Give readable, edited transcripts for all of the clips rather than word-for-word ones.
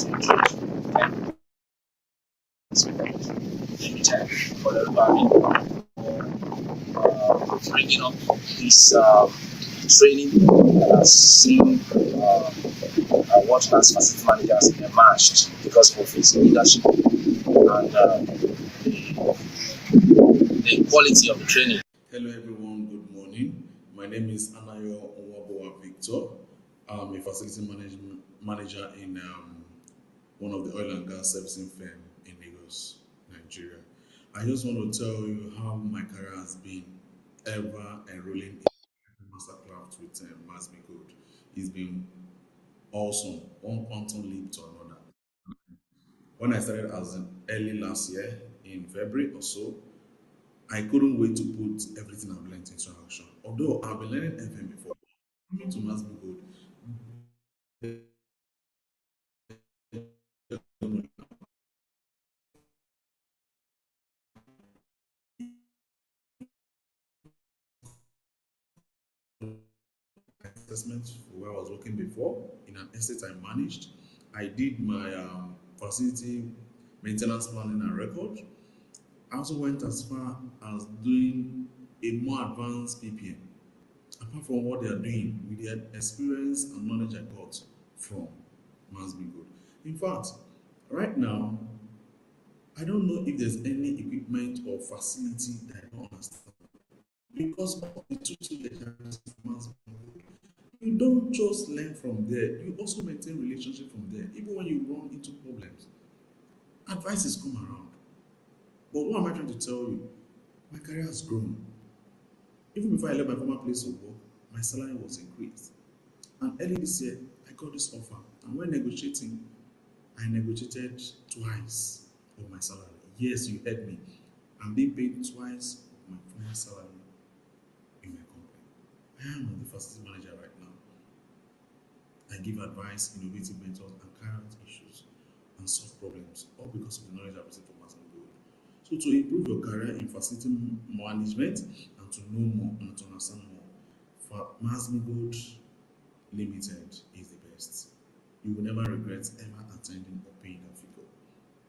limited for everybody. Bringing up this training that has seen what as facility managers emerged because of his leadership and the quality of the training. Hello everyone, good morning. My name is Anayo Onwaboa Victor. I'm a facility manager in one of the oil and gas servicing firm in Lagos, Nigeria. I just want to tell you how my career has been ever enrolling in masterclass with Max-Migold. It's been awesome, one quantum leap to another. When I started as early last year in February or so, I couldn't wait to put everything I've learned into action. Although I've been learning FM before, coming to Max-Migold, assessment for where I was working before in an estate I managed. I did my facility maintenance planning and record. I also went as far as doing a more advanced PPM. Apart from what they are doing with the experience and knowledge I got from Max-Migold. In fact, right now, I don't know if there's any equipment or facility that I don't understand. Because of the two lectures of Max-Migold, you don't just learn from there, you also maintain relationship from there. Even when you run into problems, advices come around. But what am I trying to tell you? My career has grown. Even before I left my former place of work, my salary was increased. And early this year, I got this offer. And when negotiating, I negotiated twice of my salary. Yes, you heard me. I'm being paid twice of my former salary in my company. I am the facility manager right now. I give advice, innovative methods, and current issues and solve problems, all because of the knowledge I received from Max-Migold. So to improve your career in facility management and to know more and to understand more, Max-Migold Limited is the best. You will never regret ever attending or paying that figure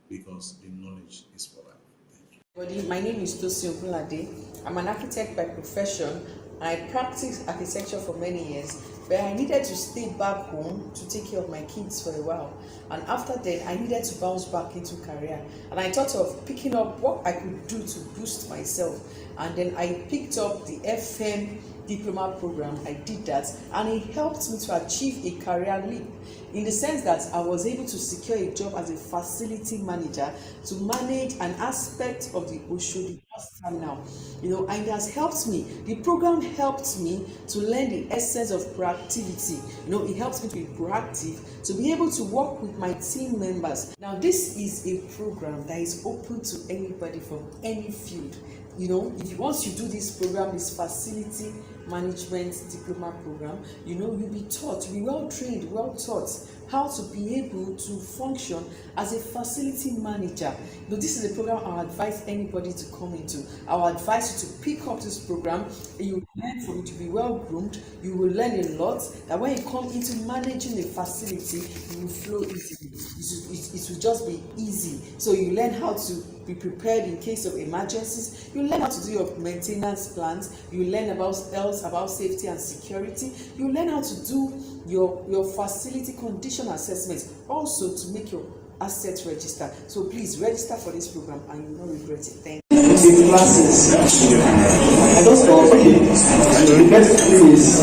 because the knowledge is for life. Thank you. My name is Tosi Ogunlade. I'm an architect by profession. I practiced architecture for many years, but I needed to stay back home to take care of my kids for a while. And after that, I needed to bounce back into career. And I thought of picking up what I could do to boost myself. And then I picked up the FM diploma program. I did that, and it helped me to achieve a career leap in the sense that I was able to secure a job as a facility manager to manage an aspect of the Oshodi bus terminal. And it has helped me. The program helped me to learn the essence of proactivity. It helps me to be proactive, to be able to work with my team members. Now, this is a program that is open to anybody from any field. If once you do this program, this facility management diploma program, you'll be taught, you'll be well trained, well taught how to be able to function as a facility manager. This is a program I advise anybody to come into. I will advise you to pick up this program, and you will learn from it to be well groomed. You will learn a lot, that when you come into managing a facility, you will flow easily. It will just be easy. So you learn how to be prepared in case of emergencies. You learn how to do your maintenance plans. You learn about safety and security. You learn how to do your facility condition assessments, also to make your asset register. So please register for this program and you will not regret it. Thank you. The classes, I just thought, okay, the best thing is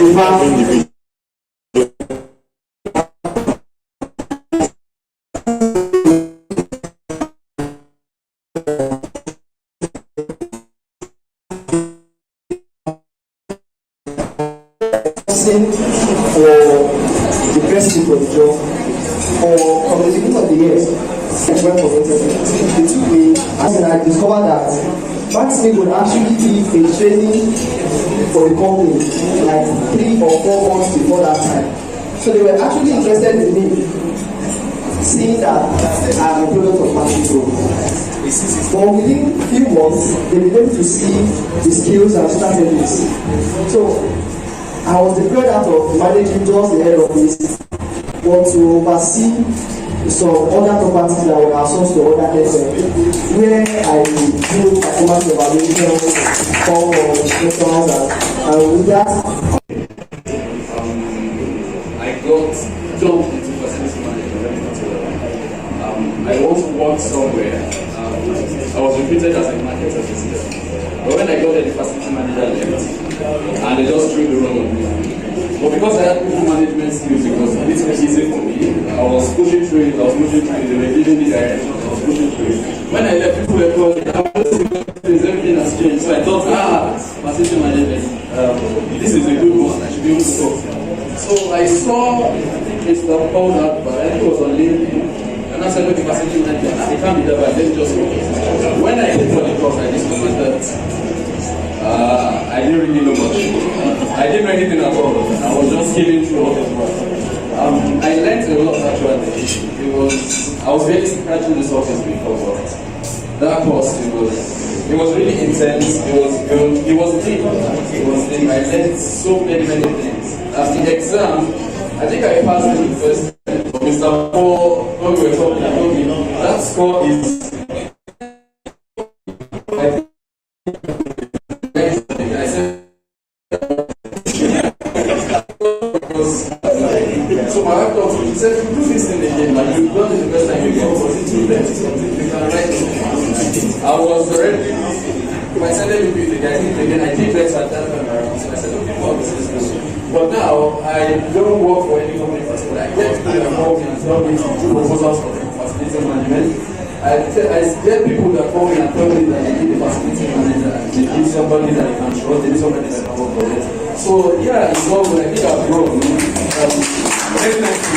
if I for the best people of the job or communication of the years. The two way, as I discovered that Max-Migold actually did a training for the company like 3 or 4 months before that time. So they were actually interested in me, seeing that I'm a product of Max-Migold. But within a few months, they were able to see the skills and strategies. So I was deployed out of managing just the head office, but to oversee some other properties that were outsourced to other FM, where I do performance evaluations, call for inspections, and with that. I got jumped into facility management. I once worked somewhere. I was recruited as a market assistant. But when I got there, the facility manager left, and they just threw the role on me. But because I had good management skills, it was a little easy for me. I was pushing through it, they were giving me direction, I was pushing through it. When I left, people were calling, everything has changed. So I thought, facility management, this is a good one, I should be able to talk. So I saw Mr. Paul that, but I think it was on LinkedIn. And I said, okay, facility manager, it can't be that bad, let me just go. When I came for the course, I discovered that I didn't really know much. I didn't know anything at all. I was just giving through all this work. I learned a lot actually. I was really scratching the surface before, but that course, it was really intense. It was deep. I learned so many things. As the exam, I think I passed the first. But Mr. Paul, when we were talking, I told me that score is. So my wife told me, she said, do this thing again, like you've done it the first time you go, but it's too late, you can write it. I was already, if I said let me do it again, I did better at that time around, so I said, okay, well, this is good. But now, I don't work for any company particular. I get people that call me and tell me to do proposals for facility management. I get people that call me and tell me that they need a facility manager, and they need somebody that they can trust, they need somebody that can work for it. So yeah, it's all good. I think I've grown. Very nice to be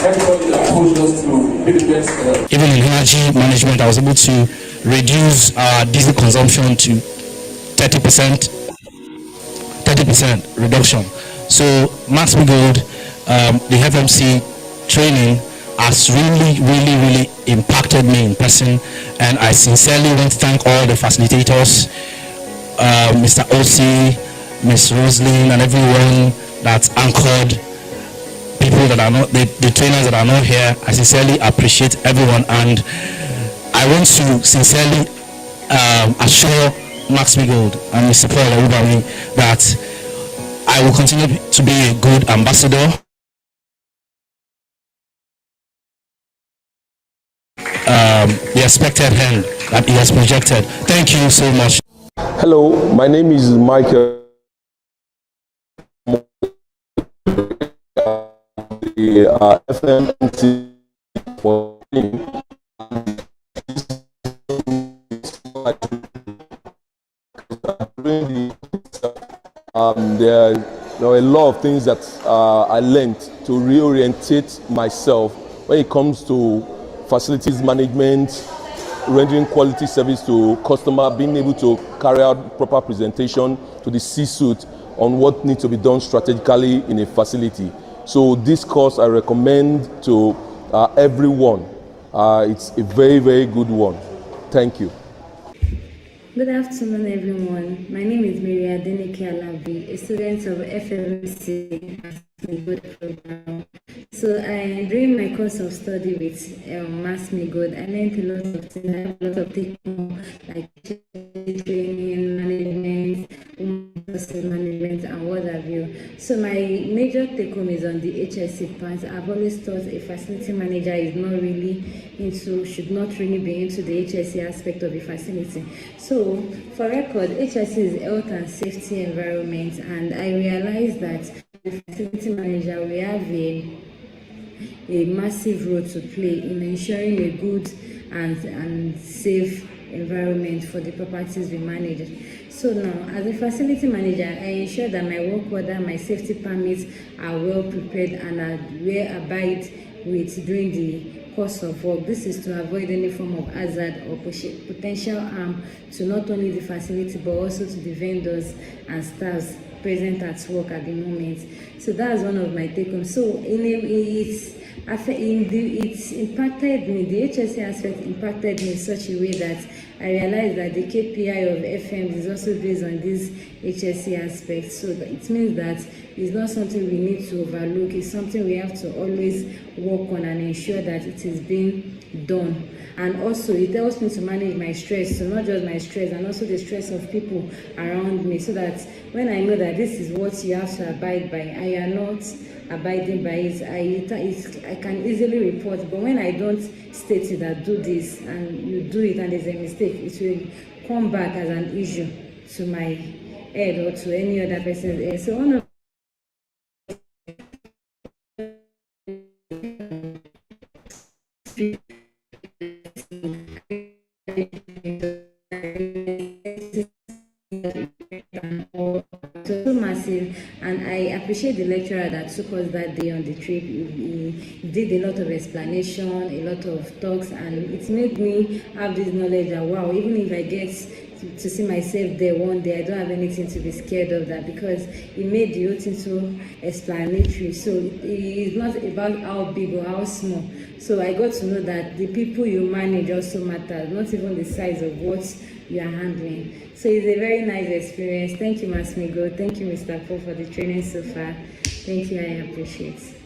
everybody that pushed us to be the best. Even in energy management, I was able to reduce our diesel consumption to 30% reduction. So Max-Migold, the FMC training has really impacted me in person, and I sincerely want to thank all the facilitators, Mr. OC, Ms. Roslyn, and everyone that's anchored, people that are not, the trainers that are not here. I sincerely appreciate everyone, and I want to sincerely assure Max-Migold and Mr. Paul Awubami that I will continue to be a good ambassador. The expected hand that he has projected. Thank you so much. Hello, my name is Michael. The FMT for there are a lot of things that I learned to reorientate myself when it comes to facilities management, rendering quality service to customer, being able to carry out proper presentation to the C-suite on what needs to be done strategically in a facility. So this course I recommend to everyone. It's a very good one. Thank you. Good afternoon, everyone. My name is Maria Denike Alabi, a student of FMC Max-Migold program. So during my course of study with Max-Migold, I learned a lot of things. I have a lot of take-home, like training, management, management, and what have you. So my major take-home is on the HSC part. I've always thought a facility manager is not really should not really be into the HSC aspect of the facility. So for record, HSC is health and safety environment, and I realized that the facility manager will have a massive role to play in ensuring a good and safe environment for the properties we manage. So now, as a facility manager, I ensure that my work order, my safety permits are well prepared and are well abide with during the course of work. This is to avoid any form of hazard or potential harm to not only the facility but also to the vendors and staffs present at work at the moment. So that's one of my take-homes. So it's impacted me. The HSC aspect impacted me in such a way that I realized that the KPI of FM is also based on this HSC aspect. So it means that it's not something we need to overlook. It's something we have to always work on and ensure that it is being done. And also it helps me to manage my stress, so not just my stress and also the stress of people around me, so that when I know that this is what you have to abide by and you are not abiding by it, I can easily report. But when I don't state it that do this and you do it and there's a mistake, it will come back as an issue to my head or to any other person's head. So one of so massive, and I appreciate the lecturer that took us that day on the trip. He did a lot of explanation, a lot of talks, and it made me have this knowledge that wow, even if I get to see myself there one day, I don't have anything to be scared of, that because it made the whole thing so explanatory. So it's not about how big or how small. So I got to know that the people you manage also matter, not even the size of what you are handling. So it's a very nice experience. Thank you, Max-Migold. Thank you, Mr. Paul, for the training so far. Thank you, I appreciate it.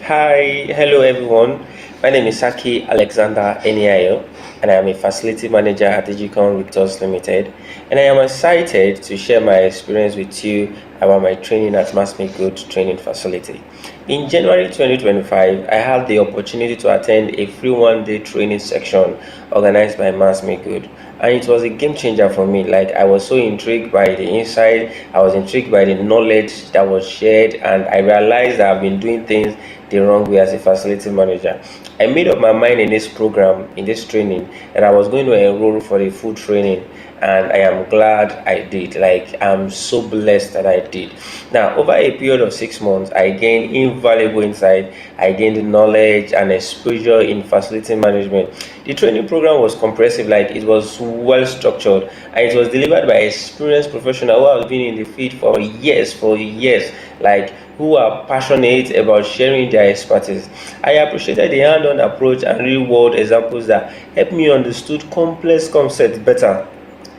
Hi, hello everyone. My name is Saki Alexander Eniayo, and I am a facility manager at Digicon Victors Limited. And I am excited to share my experience with you about my training at Max-Migold Training Facility. In January 2025, I had the opportunity to attend a free one-day training section organized by Max-Migold, and it was a game changer for me. Like, I was so intrigued by the insight, I was intrigued by the knowledge that was shared, and I realized that I've been doing things the wrong way as a facility manager. I made up my mind in this program, in this training, that I was going to enroll for the full training, and I am glad I did. Like, I'm so blessed that I did. Now, over a period of 6 months, I gained invaluable insight, I gained knowledge and exposure in facility management. The training program was comprehensive, like it was well structured, and it was delivered by experienced professionals who have been in the field for years, like who are passionate about sharing their expertise. I appreciated the hand-on approach and real-world examples that helped me understood complex concepts better.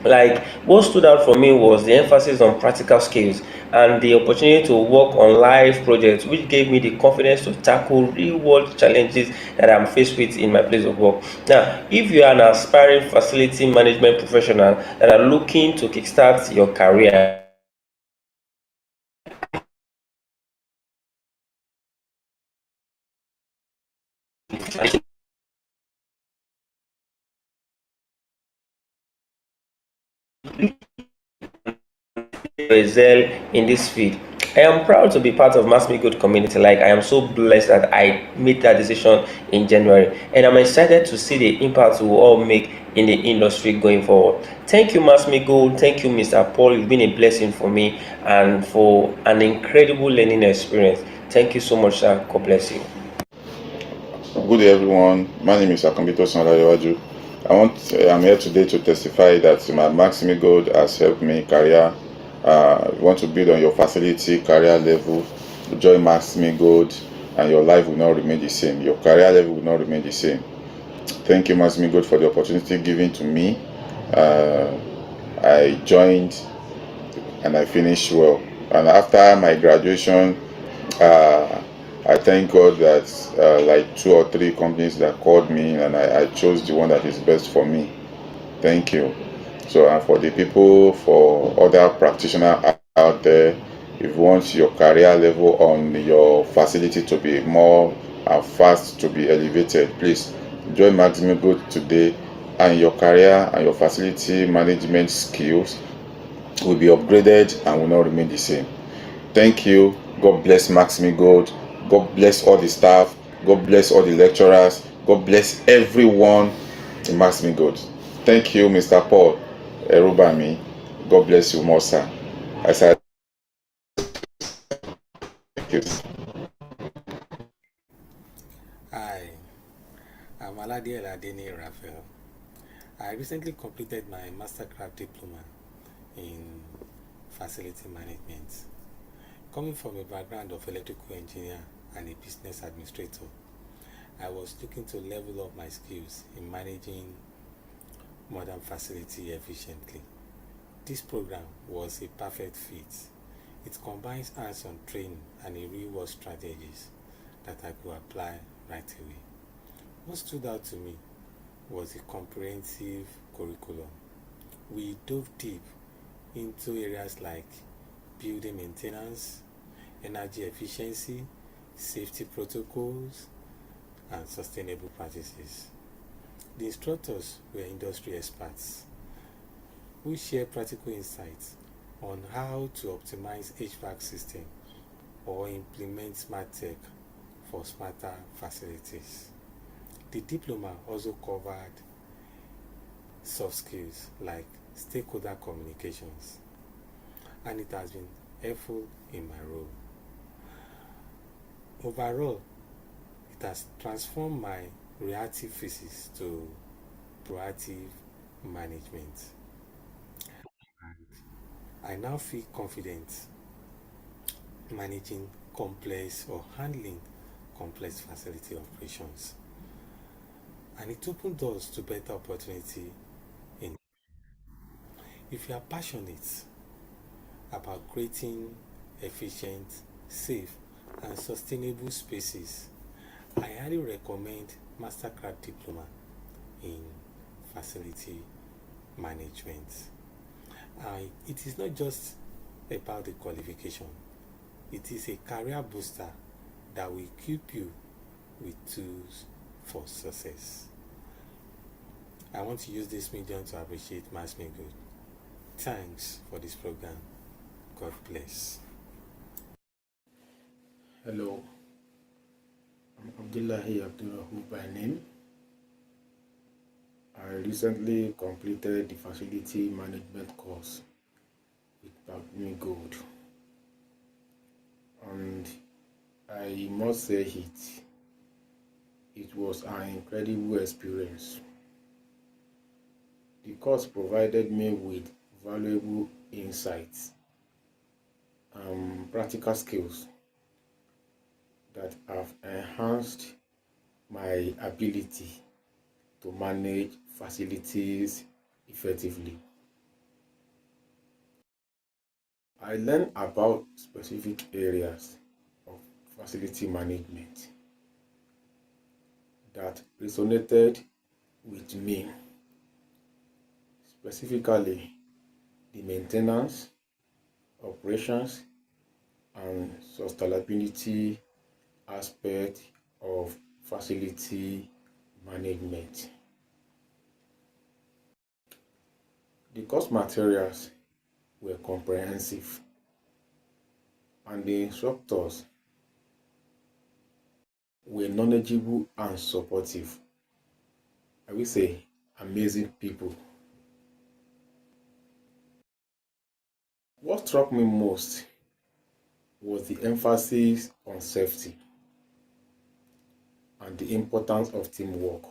Like, what stood out for me was the emphasis on practical skills and the opportunity to work on live projects, which gave me the confidence to tackle real-world challenges that I'm faced with in my place of work. Now, if you are an aspiring facility management professional that are looking to kickstart your career, excel in this field. I am proud to be part of Mass-Migold community. Like, I am so blessed that I made that decision in January, and I'm excited to see the impact we will all make in the industry going forward. Thank you, Mass-Migold. Thank you, Mr. Paul. You've been a blessing for me and for an incredible learning experience. Thank you so much, sir. God bless you. Good day, everyone. My name is Akambito Sanlayewaju. I'm here today to testify that my Max-Migold has helped me career. You want to build on your facility career level, join Max-Migold, and your life will not remain the same. Your career level will not remain the same. Thank you, Max-Migold, for the opportunity given to me. I joined and I finished well. And after my graduation, I thank God that like 2 or 3 companies that called me, and I chose the one that is best for me. Thank you. So, and for the people, for other practitioners out there, if you want your career level on your facility to be more fast, to be elevated, please join Max-Migold today, and your career and your facility management skills will be upgraded and will not remain the same. Thank you. God bless Max-Migold. God bless all the staff. God bless all the lecturers. God bless everyone in Max-Migold. Thank you, Mr. Paul Erubami. God bless you more, sir. I said, thank you. Hi, I'm Aladi Eladini Raphael. I recently completed my Mastercraft Diploma in Facility Management. Coming from a background of electrical engineer and a business administrator. I was looking to level up my skills in managing modern facility efficiently. This program was a perfect fit. It combines hands-on training and a real-world strategies that I could apply right away. What stood out to me was a comprehensive curriculum. We dove deep into areas like building maintenance, energy efficiency, safety protocols, and sustainable practices. The instructors were industry experts who shared practical insights on how to optimize HVAC system or implement smart tech for smarter facilities. The diploma also covered soft skills like stakeholder communications, and it has been helpful in my role. Overall, it has transformed my reactive physics to proactive management. I now feel confident managing complex or handling complex facility operations. And it opened doors to better opportunity in. If you are passionate about creating efficient, safe, and sustainable spaces, I highly recommend Mastercraft Diploma in Facility Management. It is not just about the qualification, it is a career booster that will equip you with tools for success. I want to use this medium to appreciate Max-Migold. Thanks for this program. God bless. Hello, I'm Abdullahi Abdurrahu by name. I recently completed the facility management course with Max-Migold, and I must say it was an incredible experience. The course provided me with valuable insights and practical skills that have enhanced my ability to manage facilities effectively. I learned about specific areas of facility management that resonated with me, specifically the maintenance, operations, and sustainability aspect of facility management. The course materials were comprehensive, and the instructors were knowledgeable and supportive. I will say amazing people. What struck me most was the emphasis on safety and the importance of teamwork.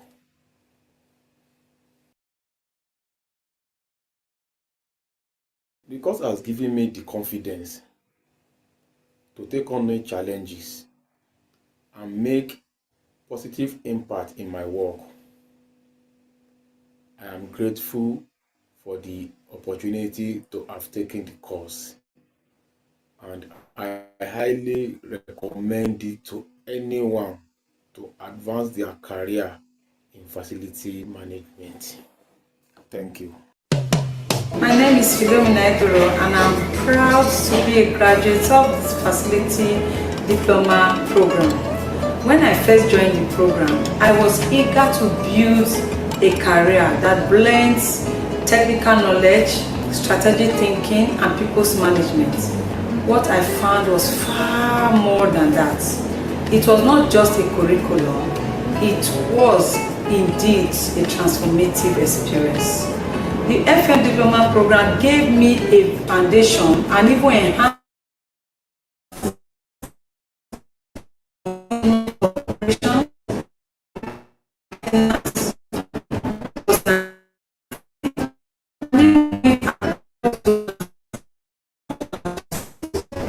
The course has given me the confidence to take on new challenges and make positive impact in my work. I am grateful for the opportunity to have taken the course, and I highly recommend it to anyone to advance their career in facility management. Thank you. My name is Philomena Edoro, and I'm proud to be a graduate of this Facility Diploma program. When I first joined the program, I was eager to build a career that blends technical knowledge, strategic thinking, and people's management. What I found was far more than that. It was not just a curriculum, it was indeed a transformative experience. The FM Diploma program gave me a foundation and even enhanced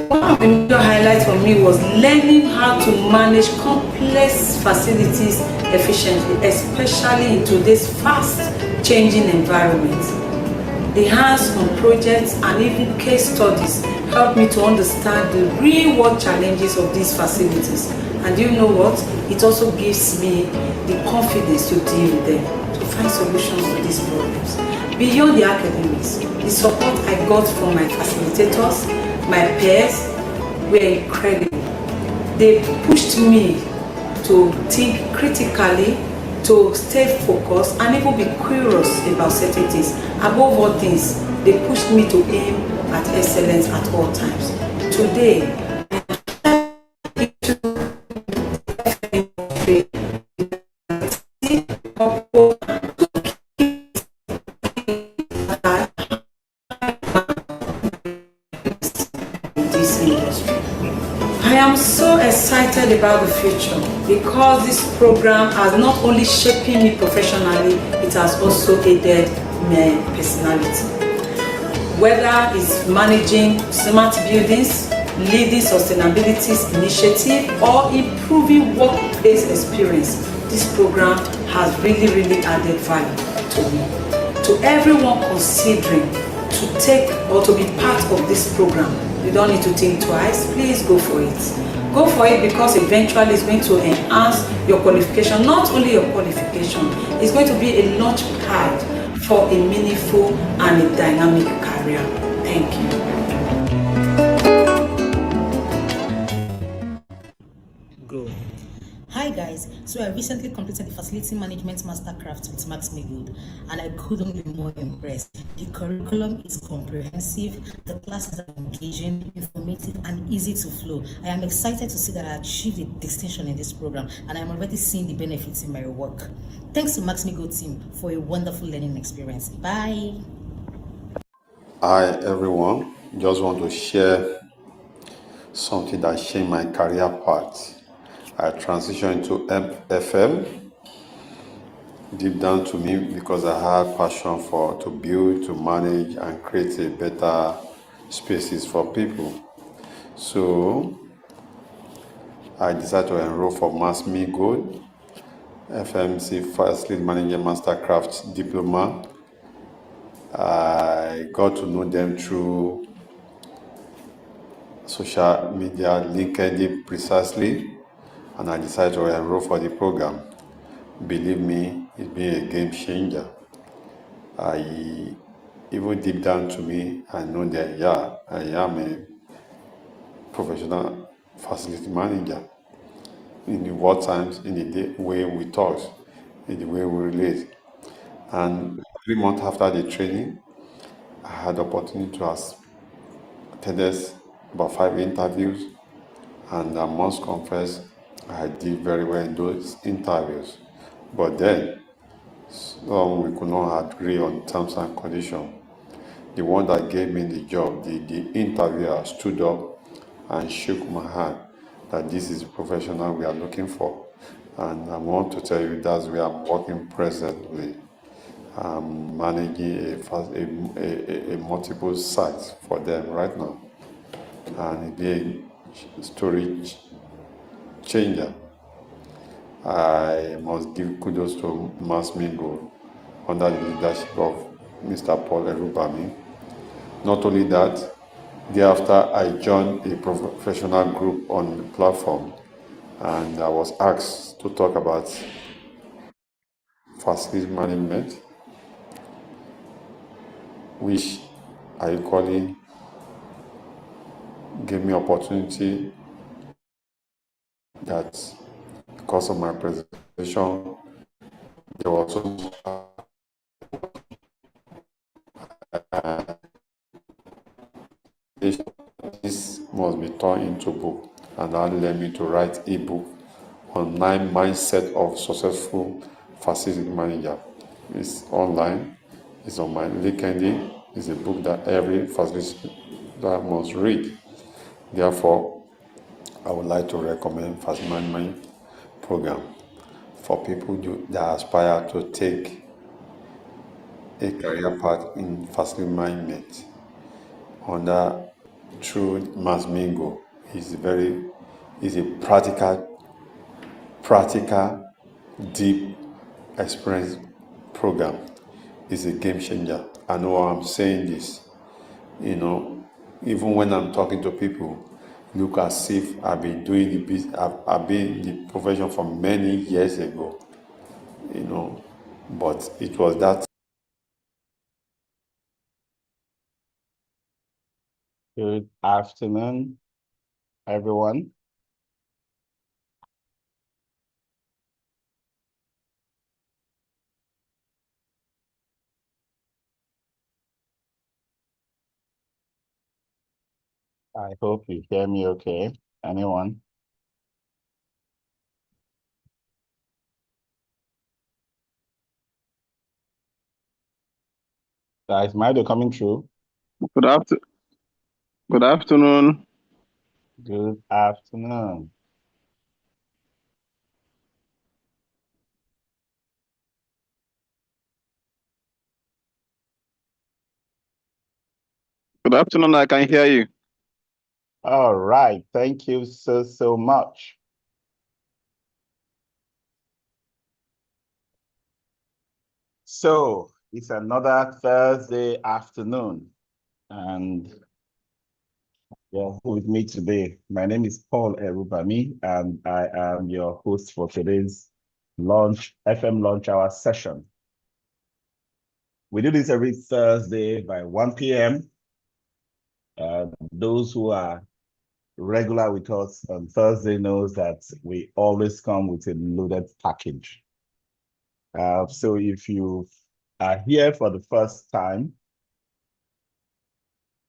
One of the major highlights for me was learning how to manage complex facilities efficiently, especially in today's fast-changing environment. The hands-on projects and even case studies help me to understand the real-world challenges of these facilities. And you know what? It also gives me the confidence to deal with them, to find solutions to these problems. Beyond the academics, the support I got from my facilitators, my peers, were incredible. They pushed me to think critically, to stay focused, and even be curious about certain things. Above all things, they pushed me to aim at excellence at all times. Today, this industry. I am so excited about the future because this program has not only shaped me professionally, it has also aided my personality. Whether it's managing smart buildings, leading sustainability initiative, or improving workplace experience, this program has really added value to me. To everyone considering to take or to be part of this program, you don't need to think twice. Please go for it. Go for it because eventually it's going to enhance your qualification. Not only your qualification, it's going to be a launch pad for a meaningful and a dynamic career. Thank you. Go. Hi guys, so I recently completed the Facility Management Mastercraft with Max-Migold and I couldn't be more impressed. The curriculum is comprehensive, the classes are engaging, informative and easy to flow. I am excited to see that I achieved a distinction in this program and I am already seeing the benefits in my work. Thanks to Max-Migold team for a wonderful learning experience. Bye! Hi everyone, just want to share something that changed my career path. I transitioned to FM, deep down to me because I had passion to build, to manage and create a better spaces for people. So I decided to enroll for Max-Migold, FMC Facility Manager Mastercraft Diploma. I got to know them through social media, LinkedIn precisely, and I decided to enroll for the program. Believe me, it's been a game changer. Even deep down to me, I know that, yeah, I am a professional facility manager. In the war times, in the way we talk, in the way we relate. And 3 months after the training, I had the opportunity to attend about 5 interviews, and I must confess, I did very well in those interviews. But then, we could not agree on terms and conditions. The one that gave me the job, the interviewer stood up and shook my hand that this is the professional we are looking for. And I want to tell you that's where I'm working presently. I'm managing a multiple sites for them right now. And it's a story changer. I must give kudos to Max-Migold under the leadership of Mr. Paul Erubami. Not only that, thereafter I joined a professional group on the platform and I was asked to talk about facility management, which I equally gave me opportunity that because of my presentation, there was also this must be turned into book, and that led me to write a book on 9 mindset of successful facility manager. It's online, it's on my LinkedIn. It's a book that every facility must read. Therefore, I would like to recommend facility management program for people that aspire to take a career path in facility management through Max-Migold. Is a practical practical, deep experience program. It's a game changer. I know I'm saying this, you know, even when I'm talking to people, look as if I've been doing the business, I've been in the profession for many years ago, you know, but it was that. Good afternoon, everyone. I hope you hear me okay. Anyone? Guys, my audio coming through? Good afternoon. Good afternoon. Good afternoon. I can hear you. All right. Thank you so much. So it's another Thursday afternoon, and with me today. My name is Paul Erubami, and I am your host for today's FM Launch Hour session. We do this every Thursday by 1 p.m. Those who are regular with us on Thursday knows that we always come with a loaded package. So if you are here for the first time,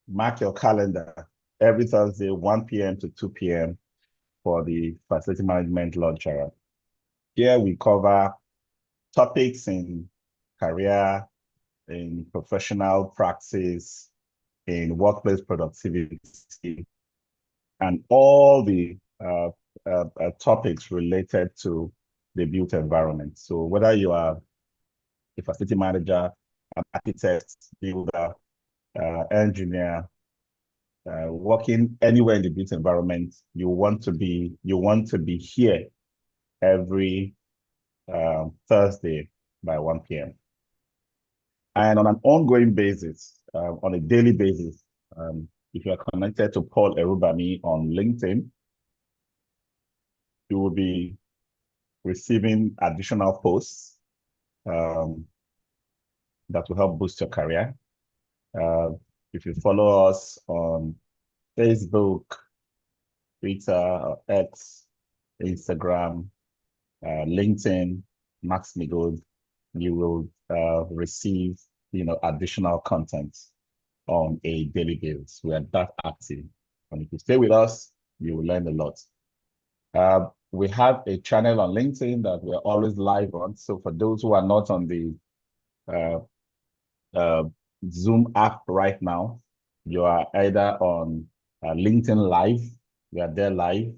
mark your calendar every Thursday, 1 p.m. to 2 p.m. for the Facility Management Launch Hour. Here we cover topics in career, in professional practice, in workplace productivity, and all the topics related to the built environment. So whether you are a facility manager, an architect, builder, engineer, working anywhere in the built environment, you want to be here every Thursday by 1 p.m. And on an ongoing basis, on a daily basis, if you are connected to Paul Erubami on LinkedIn, you will be receiving additional posts that will help boost your career. If you follow us on Facebook, Twitter, X, Instagram, LinkedIn, Max-Migold, you will receive additional content on a daily basis. We are that active. And if you stay with us, you will learn a lot. We have a channel on LinkedIn that we're always live on. So for those who are not on the Zoom app right now, you are either on LinkedIn Live, we are there live,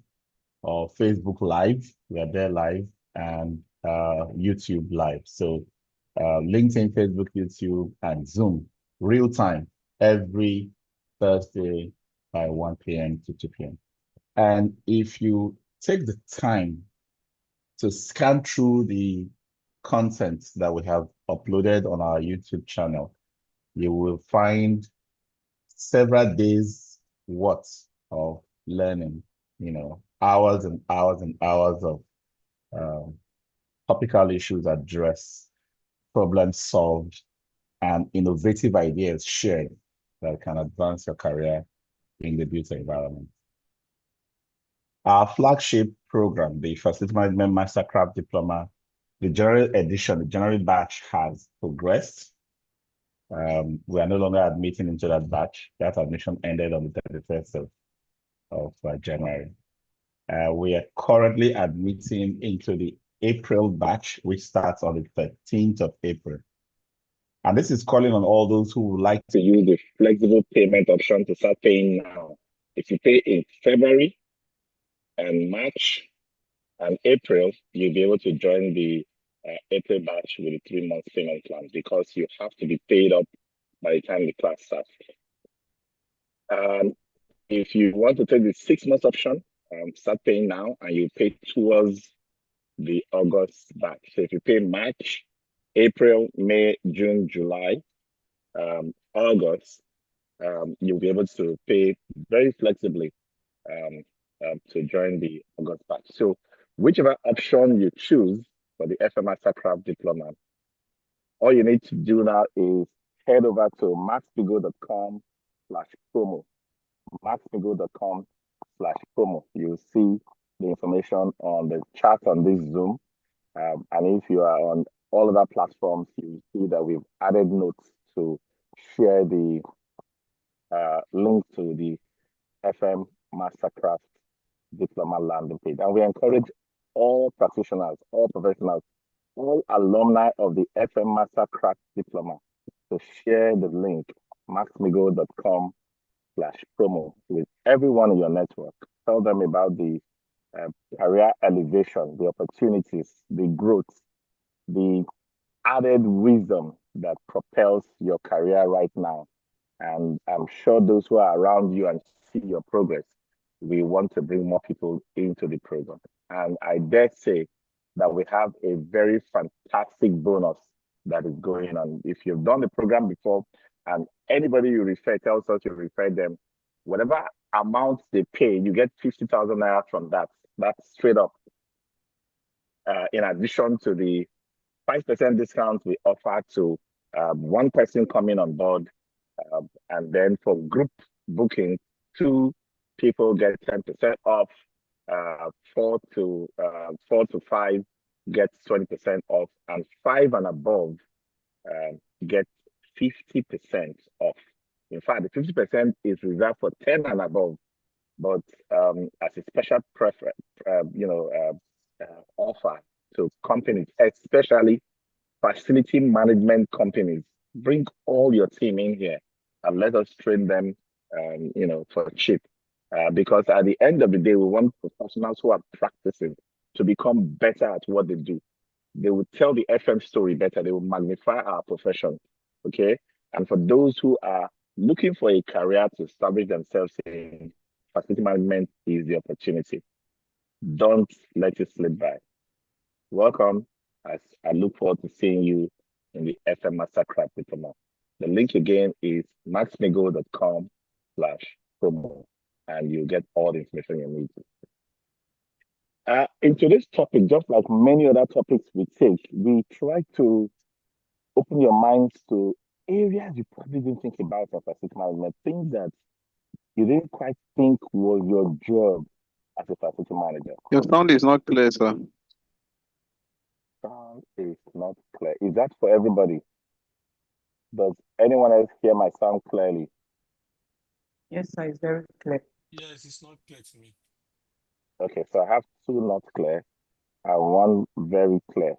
or Facebook Live, we are there live, and YouTube Live. So LinkedIn, Facebook, YouTube, and Zoom, real time, every Thursday by 1 p.m. to 2 p.m. And if you take the time to scan through the content that we have uploaded on our YouTube channel, you will find several days worth of learning, hours and hours and hours of topical issues addressed, problems solved, and innovative ideas shared that can advance your career in the built environment. Our flagship program, the Facility Management Mastercraft Diploma, the January edition, the January batch has progressed. We are no longer admitting into that batch. That admission ended on the 31st of January. We are currently admitting into the April batch, which starts on the 13th of April. And this is calling on all those who would like to use the flexible payment option to start paying now. If you pay in February and March and April, you'll be able to join the April batch with a 3-month payment plan because you have to be paid up by the time the class starts. If you want to take the 6 months option, start paying now and you pay towards the August batch. So if you pay March, April, May, June, July, August, you'll be able to pay very flexibly um, to join the August batch. So whichever option you choose for the FM Mastercraft Diploma, all you need to do now is head over to maxmigold.com/promo. maxmigold.com/promo. You'll see the information on the chat on this Zoom. And if you are on all other platforms, you see that we've added notes to share the link to the FM Mastercraft Diploma landing page. And we encourage all practitioners, all professionals, all alumni of the FM Mastercraft Diploma to share the link, maxmigold.com/promo, with everyone in your network. Tell them about the career elevation, the opportunities, the growth, the added wisdom that propels your career right now. And I'm sure those who are around you and see your progress, we want to bring more people into the program. And I dare say that we have a very fantastic bonus that is going on. If you've done the program before and anybody you refer tells us you refer them, whatever amount they pay, you get 50,000 naira from that. That's straight up. In addition to the 5% discount we offer to one person coming on board, and then for group booking, 2 people get 10% off. 4 to 5 gets 20% off, and 5 and above get 50% off. In fact, the 50% is reserved for 10 and above, but as a special preference, offer to companies, especially facility management companies. Bring all your team in here and let us train them, for cheap. Because at the end of the day, we want professionals who are practicing to become better at what they do. They will tell the FM story better. They will magnify our profession. Okay. And for those who are looking for a career to establish themselves in facility management, is the opportunity. Don't let it slip by. Welcome. As I look forward to seeing you in the FM Mastercraft Diploma. The link again is maxmigold.com/promo, and you get all the information you need. In today's topic, just like many other topics we take, we try to open your minds to areas you probably didn't think about in facility management, things that you didn't quite think was your job as a facility manager. Your sound is not clear, sir. Sound is not clear. Is that for everybody? Does anyone else hear my sound clearly? Yes, sir, it's very clear. Yes, it's not clear to me. Okay, so I have 2 not clear and 1 very clear.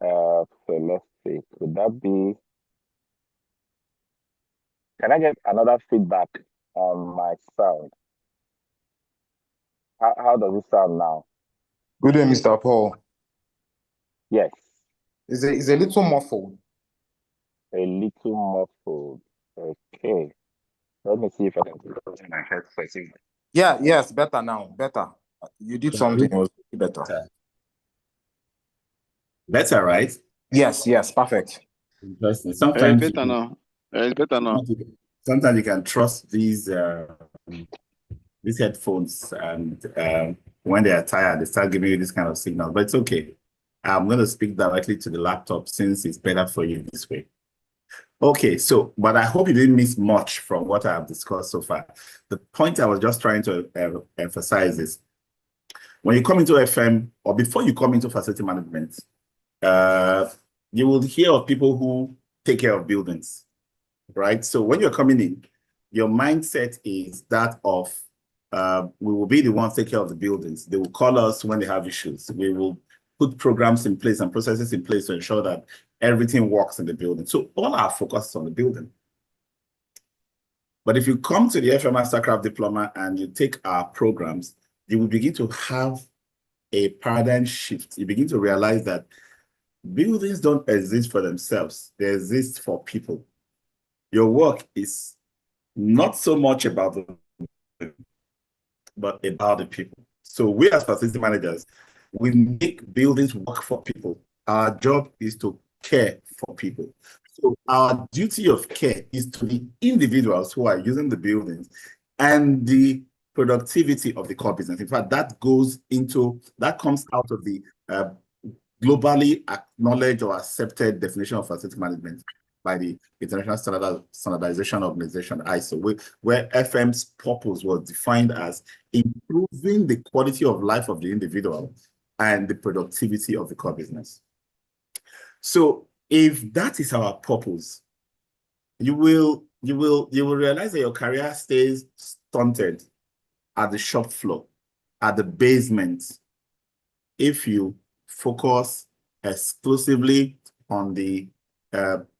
So let's see. Could that be? Can I get another feedback on my sound? How does it sound now? Good day, Mr. Paul. Yes. It's a little muffled. A little muffled. Okay. Let me see if I can close my headset. Yeah, yes, better now. Better. You did something else better. Better, right? Yes, perfect. Interesting. It's better now. It's better now. Sometimes you can trust these headphones, and when they are tired, they start giving you this kind of signal. But it's okay. I'm going to speak directly to the laptop since it's better for you this way. Okay, so, but I hope you didn't miss much from what I have discussed so far. The point I was just trying to emphasize is, when you come into FM, or before you come into facility management, you will hear of people who take care of buildings, right? So when you're coming in, your mindset is that of, we will be the ones take care of the buildings. They will call us when they have issues. We will put programs in place and processes in place to ensure that everything works in the building. So all our focus is on the building. But if you come to the FM Mastercraft Diploma and you take our programs, you will begin to have a paradigm shift. You begin to realize that buildings don't exist for themselves. They exist for people. Your work is not so much about the, but about the people. So we as facility managers, We make buildings work for people. Our job is to care for people. So our duty of care is to the individuals who are using the buildings and the productivity of the core business. In fact, that comes out of the globally acknowledged or accepted definition of facility management by the International Standardization Organization, ISO, where FM's purpose was defined as improving the quality of life of the individual and the productivity of the core business. So if that is our purpose, you will realize that your career stays stunted at the shop floor, at the basement, if you focus exclusively on the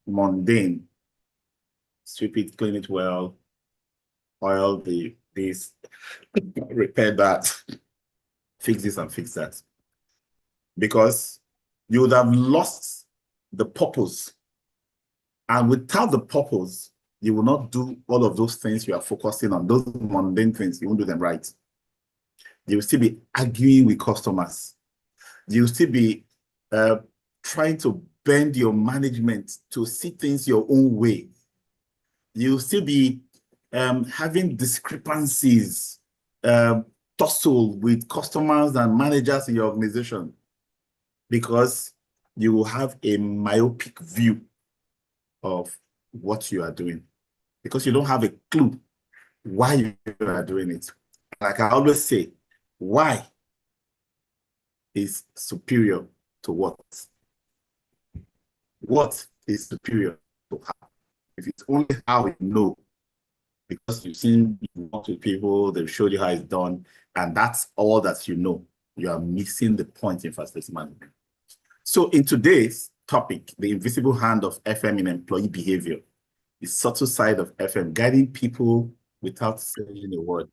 mundane. Sweep it, clean it well, oil this, repair that, fix this and fix that. Because you would have lost the purpose. And without the purpose, you will not do all of those things you are focusing on, those mundane things, you won't do them right. You will still be arguing with customers. You will still be trying to bend your management to see things your own way. You'll still be having discrepancies, tussle with customers and managers in your organization because you will have a myopic view of what you are doing because you don't have a clue why you are doing it. Like I always say, why is superior to what? What is superior to how? If it's only how you know, because you've seen you work with people, they've showed you how it's done, and that's all that you know, you are missing the point in facility management. So in today's topic, the invisible hand of FM in employee behavior, the subtle side of FM, guiding people without saying a word.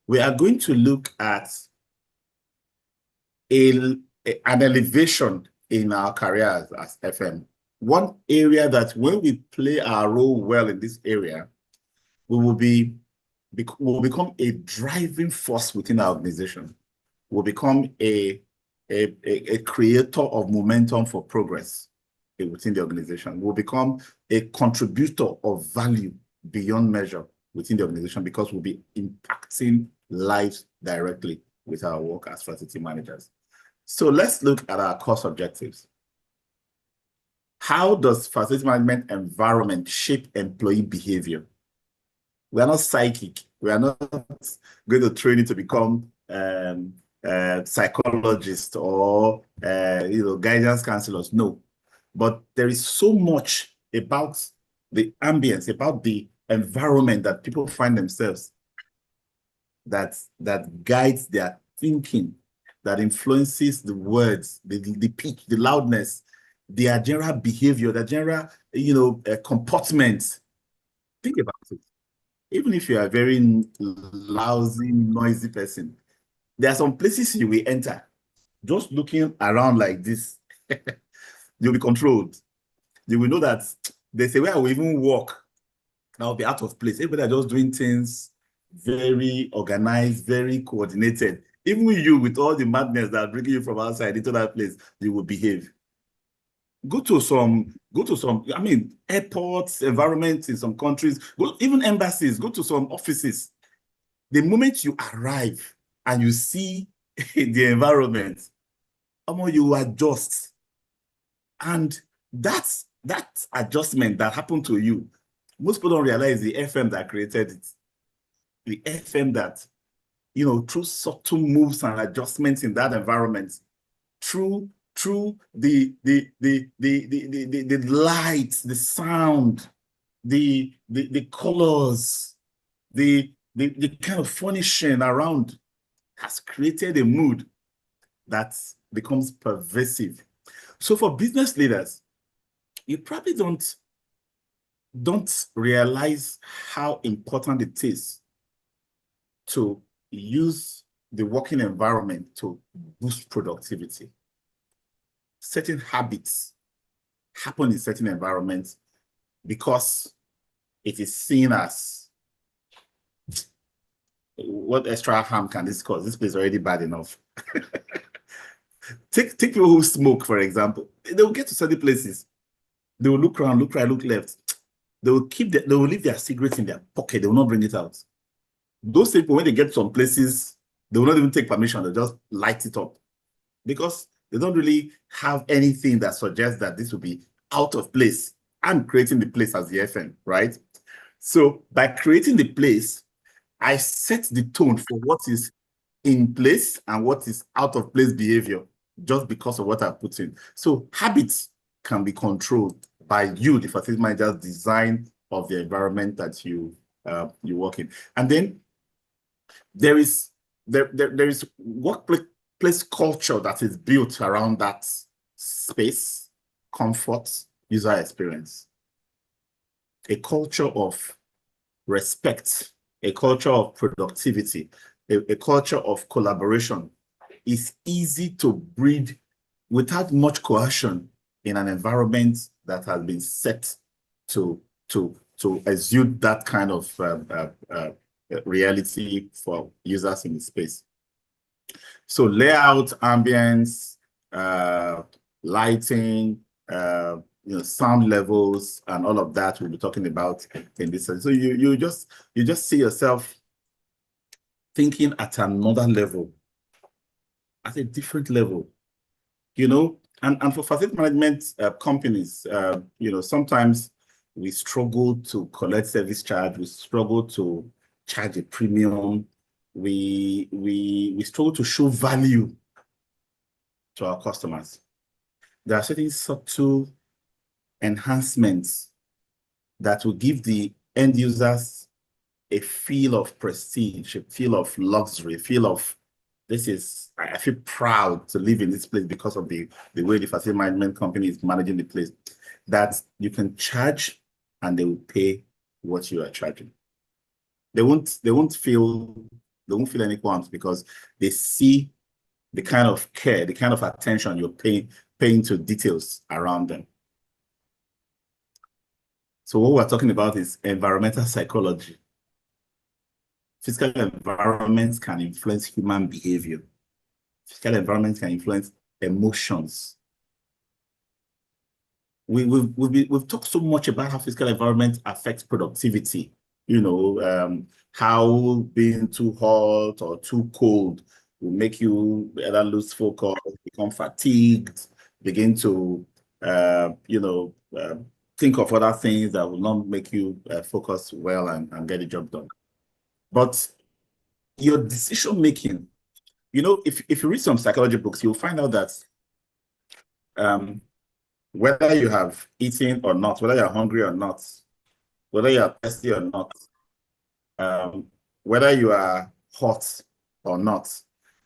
We are going to look at an elevation in our careers as FM. One area that when we play our role well in this area, we will become a driving force within our organization. We'll become a creator of momentum for progress within the organization. We'll become a contributor of value beyond measure within the organization because we'll be impacting lives directly with our work as facility managers. So let's look at our course objectives. How does facility management environment shape employee behavior? We are not psychic. We are not going to train you to become psychologists or guidance counselors. No, but there is so much about the ambience, about the environment that people find themselves that guides their thinking, that influences the words, the pitch, the loudness, their general behavior, their general, comportment. Think about it. Even if you are a very lousy, noisy person, there are some places you will enter. Just looking around like this, you'll be controlled. You will know that there's a way I will even walk. I'll be out of place. Everybody are just doing things very organized, very coordinated. Even you, with all the madness that are bringing you from outside into that place, you will behave. Go to some, I mean, airports, environments in some countries, even embassies, go to some offices. The moment you arrive and you see the environment, you adjust. And that adjustment that happened to you, most people don't realize the FM that created it. The FM that, through subtle moves and adjustments in that environment, through the lights, the sound, the colors, the kind of furnishing around has created a mood that becomes pervasive. So for business leaders, you probably don't realize how important it is to use the working environment to boost productivity. Certain habits happen in certain environments because it is seen as, what extra harm can this cause? This place is already bad enough. Take people who smoke, for example. They will get to certain places. They will look around, look right, look left. They will leave their cigarettes in their pocket. They will not bring it out. Those people, when they get some places, they will not even take permission. They just light it up because they don't really have anything that suggests that this will be out of place. I'm creating the place as the FM, right? So by creating the place, I set the tone for what is in place and what is out of place behavior just because of what I put in. So habits can be controlled by you, the facility manager's design of the environment that you work in. And then there is workplace culture that is built around that space, comfort, user experience. A culture of respect, a culture of productivity, a culture of collaboration is easy to breed without much coercion in an environment that has been set to exude that kind of reality for users in the space. So layout, ambience, lighting, sound levels, and all of that we'll be talking about in this. So you just see yourself thinking at another level, at a different level, and for facility management companies, sometimes we struggle to collect service charge, we struggle to charge a premium, we struggle to show value to our customers. There are certain subtle enhancements that will give the end users a feel of prestige, a feel of luxury, a feel of I feel proud to live in this place because of the way the facility management company is managing the place, that you can charge and they will pay what you are charging. They won't feel any qualms because they see the kind of care, the kind of attention you're paying to details around them. So what we're talking about is environmental psychology. Physical environments can influence human behavior. Physical environments can influence emotions. We've talked so much about how physical environment affects productivity. How being too hot or too cold will make you either lose focus, become fatigued, begin to think of other things that will not make you focus well and get the job done. But your decision making, if you read some psychology books, you'll find out that whether you have eaten or not, whether you're hungry or not, whether you're thirsty or not, whether you are hot or not,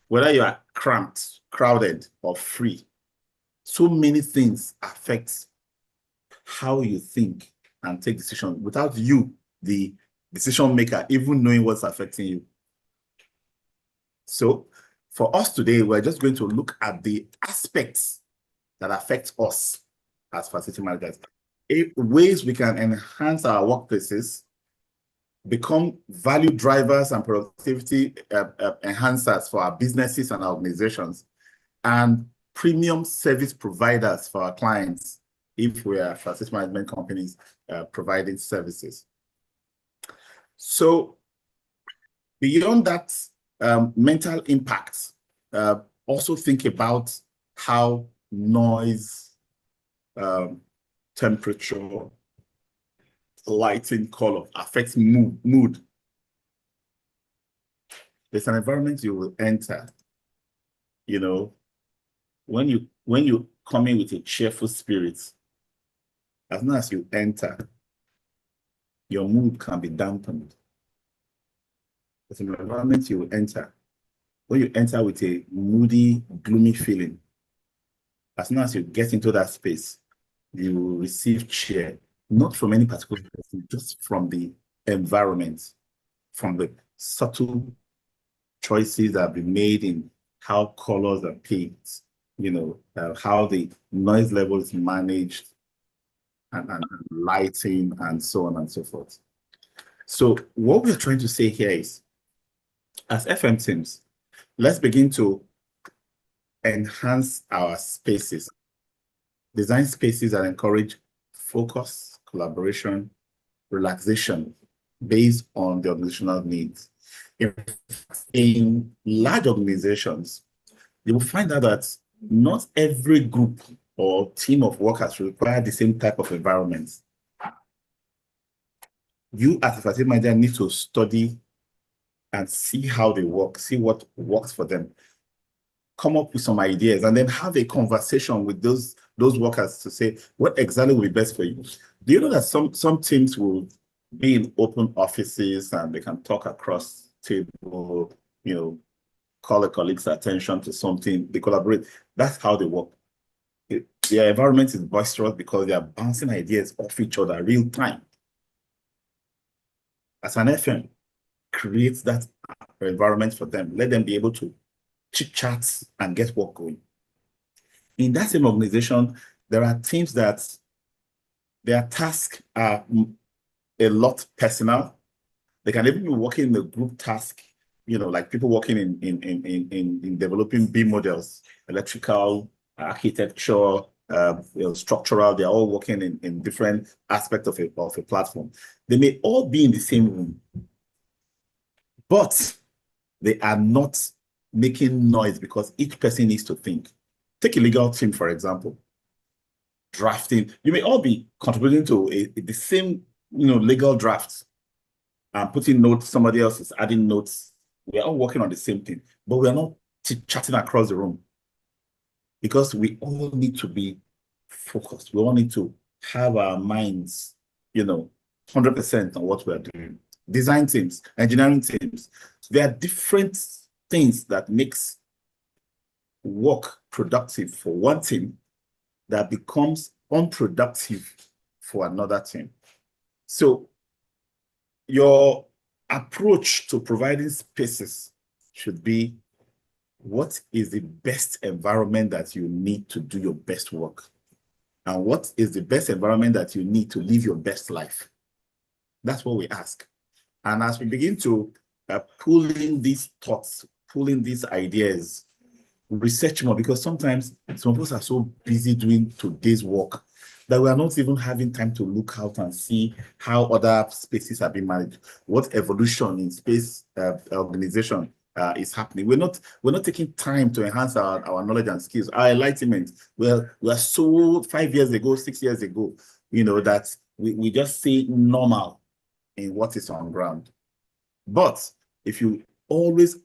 whether you are cramped, crowded, or free, so many things affect how you think and take decisions without you, the decision maker, even knowing what's affecting you. So for us today, we're just going to look at the aspects that affect us as facility managers, ways we can enhance our workplaces, become value drivers and productivity enhancers for our businesses and our organizations, and premium service providers for our clients if we are facility management companies providing services. So beyond that mental impact, also think about how noise, temperature, lighting, color affects mood. There's an environment you will enter, when you come in with a cheerful spirit, as soon as you enter, your mood can be dampened. There's an environment you will enter. When you enter with a moody, gloomy feeling, as soon as you get into that space, you will receive cheer, not from any particular person, just from the environment, from the subtle choices that have been made in how colors are picked, how the noise level is managed, and lighting, and so on and so forth. So what we're trying to say here is, as FM teams, let's begin to enhance our spaces, design spaces that encourage focus, collaboration, relaxation based on the organizational needs. In large organizations, you will find out that not every group or team of workers require the same type of environment. You as a facility manager need to study and see how they work, see what works for them, come up with some ideas, and then have a conversation with those workers to say what exactly will be best for you. Do you know that some teams will be in open offices and they can talk across table, you know, call a colleague's attention to something, they collaborate. That's how they work. Their environment is boisterous because they are bouncing ideas off each other real time. As an FM, create that environment for them. Let them be able to chit chat and get work going. In that same organization, there are teams that their tasks are a lot personal. They can even be working in a group task, you know, like people working in developing B models, electrical, architecture, structural. They're all working in different aspects of a platform. They may all be in the same room, but they are not making noise because each person needs to think. Take a legal team, for example. Drafting. You may all be contributing to the same, legal drafts and putting notes. Somebody else is adding notes. We are all working on the same thing, but we are not chatting across the room because we all need to be focused. We all need to have our minds, 100% on what we are doing. Design teams, engineering teams. There are different things that makes work productive for one team that becomes unproductive for another team. So your approach to providing spaces should be, what is the best environment that you need to do your best work? And what is the best environment that you need to live your best life? That's what we ask. And as we begin to pull in these thoughts, pull in these ideas, research more, because sometimes some of us are so busy doing today's work that we are not even having time to look out and see how other spaces are being managed, what evolution in space organization is happening. We're not taking time to enhance our knowledge and skills, our enlightenment. We are so 5 years ago, 6 years ago, that we just see normal in what is on ground. But if you always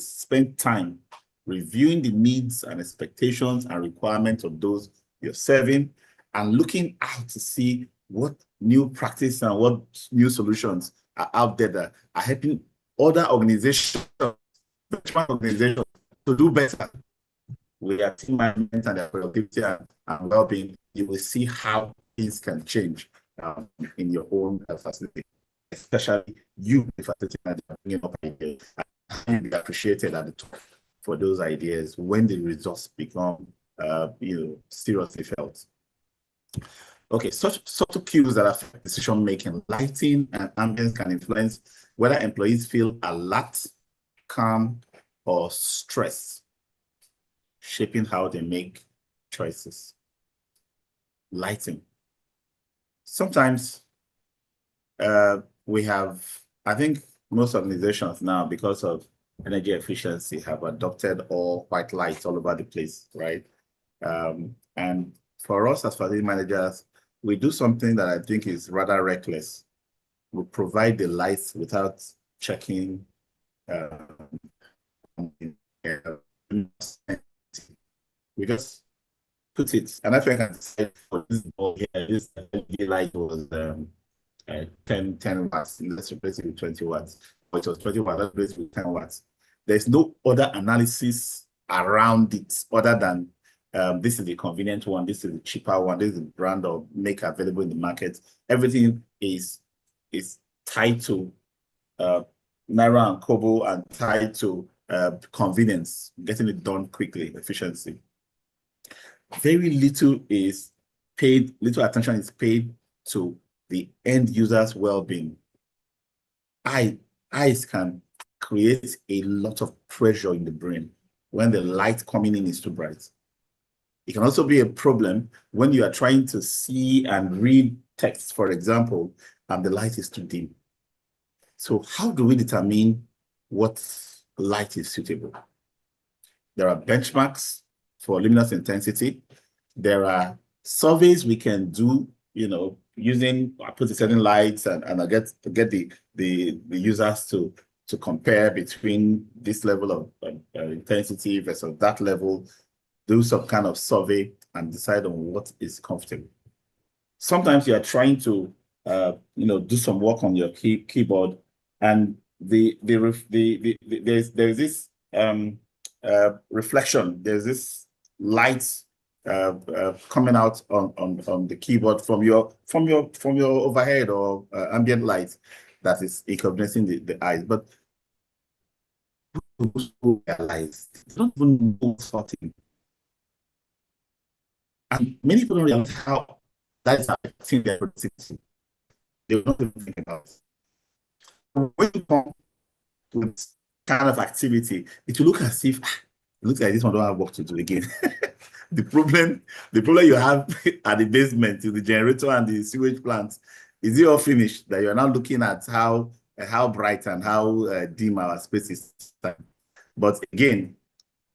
spend time reviewing the needs and expectations and requirements of those you're serving and looking out to see what new practice and what new solutions are out there that are helping other organizations to do better with their team management and their productivity and well-being, you will see how things can change in your own facility, especially you, the facility manager, bringing up ideas and be appreciated at the top for those ideas when the results become seriously felt. Okay, such subtle cues that affect decision making, lighting and ambience can influence whether employees feel alert, calm, or stressed, shaping how they make choices. Lighting. Sometimes we have, I think most organizations now, because of energy efficiency, have adopted all white lights all over the place, right? And for us as facility managers, we do something that I think is rather reckless. We provide the lights without checking we just put it, and I think I can say for this ball here, this LED light was 10 watts. Let's replace it with 20 watts. But it was 20 watts, let's replace it with 10 watts. There's no other analysis around it other than this is the convenient one, this is the cheaper one, this is the brand or make available in the market. Everything is tied to Naira and Kobo and tied to convenience, getting it done quickly, efficiency. Very little attention is paid to the end user's well-being. Eyes can create a lot of pressure in the brain. when the light coming in is too bright. It can also be a problem when you are trying to see and read text, for example, and the light is too dim. So how do we determine what light is suitable? There are benchmarks for luminous intensity. There are surveys we can do, using, I put the setting lights and I get the users to compare between this level of intensity versus that level, do some kind of survey and decide on what is comfortable. Sometimes you are trying to, do some work on your keyboard, and there's this reflection. There's this light coming out on the keyboard from your overhead or ambient light that is inconveniencing the eyes. But those who realize, they don't even know something. And many people don't realize how that is affecting their productivity. They will not even think about it. When you come to this kind of activity, it will look as if it looks like this one don't have work to do again. The problem you have at the basement, to the generator and the sewage plant, is it all finished? That you are now looking at how bright and how dim our space is. But again,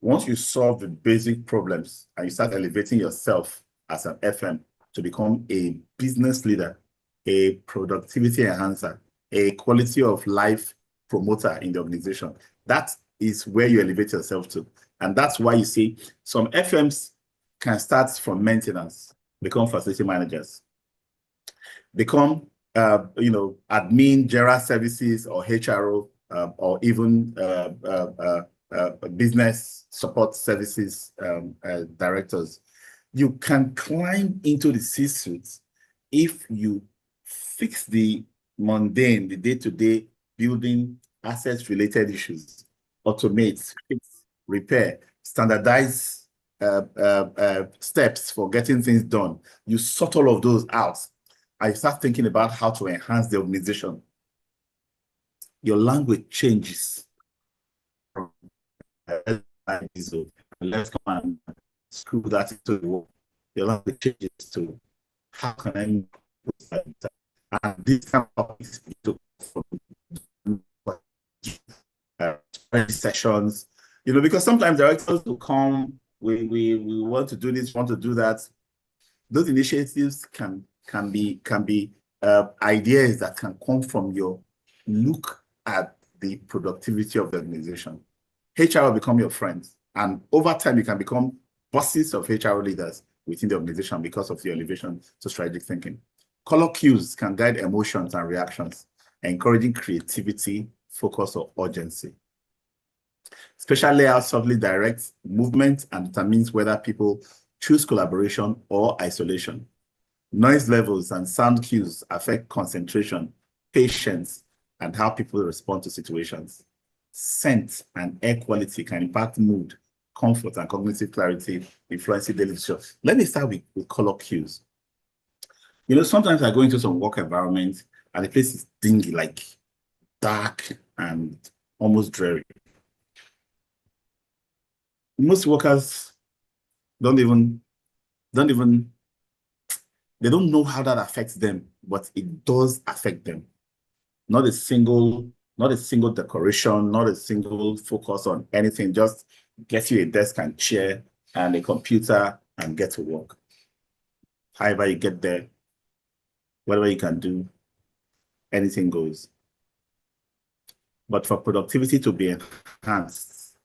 once you solve the basic problems and you start elevating yourself as an FM to become a business leader, a productivity enhancer, a quality of life promoter in the organization, that is where you elevate yourself to. And that's why you see some FMs can start from maintenance, become facility managers, become admin, general services, or HRO, or even business support services directors. You can climb into the C-suite if you fix the mundane, the day-to-day building assets-related issues, automate, fix, repair, standardize steps for getting things done. You sort all of those out. I start thinking about how to enhance the organization. Your language changes. Let's come and screw that into the wall. Your language changes to how can I and this kind of sessions, because sometimes directors will come, we want to do this, want to do that. Those initiatives can be ideas that can come from your look at the productivity of the organization. HR will become your friends, and over time you can become bosses of HR leaders within the organization because of your elevation to strategic thinking. Color cues can guide emotions and reactions, encouraging creativity, focus, or urgency. Spatial layout subtly directs movement and determines whether people choose collaboration or isolation. Noise levels and sound cues affect concentration, patience, and how people respond to situations. Scent and air quality can impact mood, comfort, and cognitive clarity, influencing daily decisions. Let me start with color cues. Sometimes I go into some work environment and the place is dingy, like dark and almost dreary. Most workers they don't know how that affects them, but it does affect them. Not a single decoration, not a single focus on anything, just get you a desk and chair and a computer and get to work. However you get there, whatever you can do, anything goes. But for productivity to be enhanced,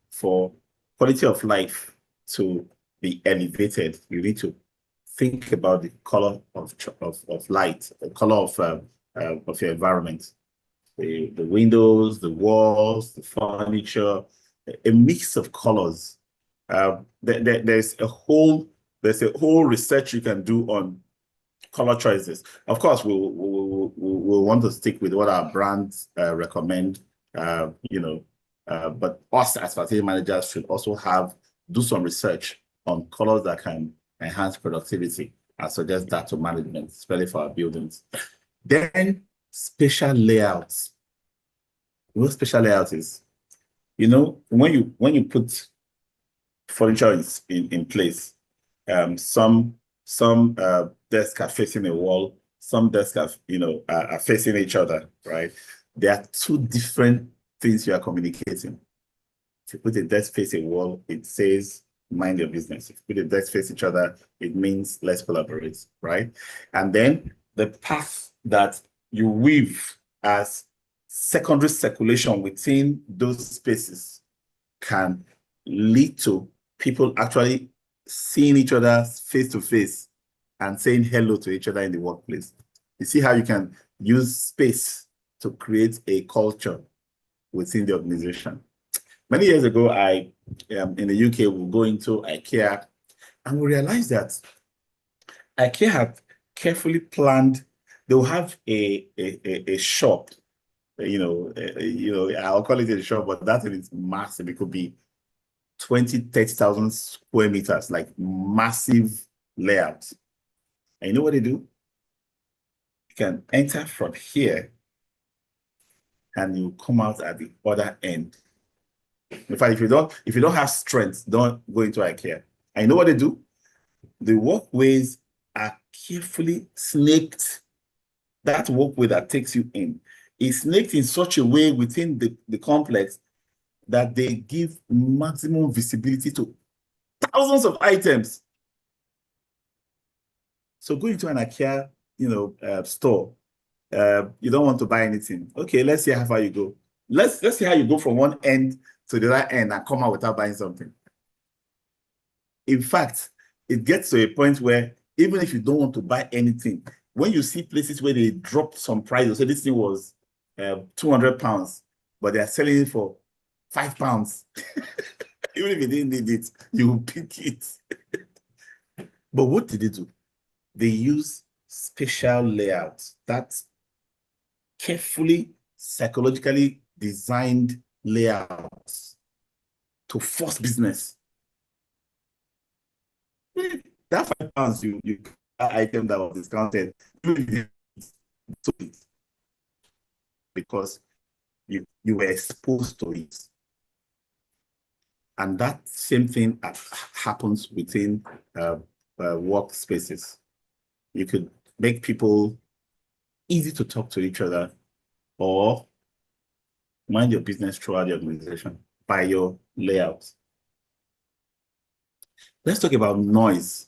for quality of life to be elevated, you need to think about the color of light, the color of your environment, the windows, the walls, the furniture, a mix of colors. There's a whole research you can do on color choices. Of course, we'll want to stick with what our brands recommend, but us as facility managers should also do some research on colors that can enhance productivity and suggest that to management, especially for our buildings. Then spatial layouts. What spatial layout is, when you put furniture is in place. Some desks are facing a wall. Some desks are facing each other, right? There are two different things you are communicating. If you put a desk face a wall, it says mind your business. If you put a desk face each other, it means let's collaborate, right? And then the path that you weave as secondary circulation within those spaces can lead to people actually seeing each other face to face and saying hello to each other in the workplace. You see how you can use space to create a culture within the organization. Many years ago, I in the UK, we go into IKEA and we realized that IKEA had carefully planned, they'll have a shop, I'll call it a shop, but that is massive. It could be 30,000 square meters, like massive layout. And you know what they do? You can enter from here and you come out at the other end. In fact, if you don't have strength, don't go into IKEA. And you know what they do? The walkways are carefully snaked. That walkway that takes you in is snaked in such a way within the complex that they give maximum visibility to thousands of items. So go into an IKEA, store. You don't want to buy anything. Okay, let's see how far you go. Let's see how you go from one end to the other end and come out without buying something. In fact, it gets to a point where even if you don't want to buy anything, when you see places where they dropped some price, so this thing was 200 pounds, but they are selling it for £5. Even if you didn't need it, you will pick it. But what did they do? They use special layouts, that's carefully, psychologically designed layouts to force business. That £5 you item that was discounted because you were exposed to it. And that same thing happens within workspaces. You could make people easy to talk to each other or mind your business throughout the organization by your layout. Let's talk about noise,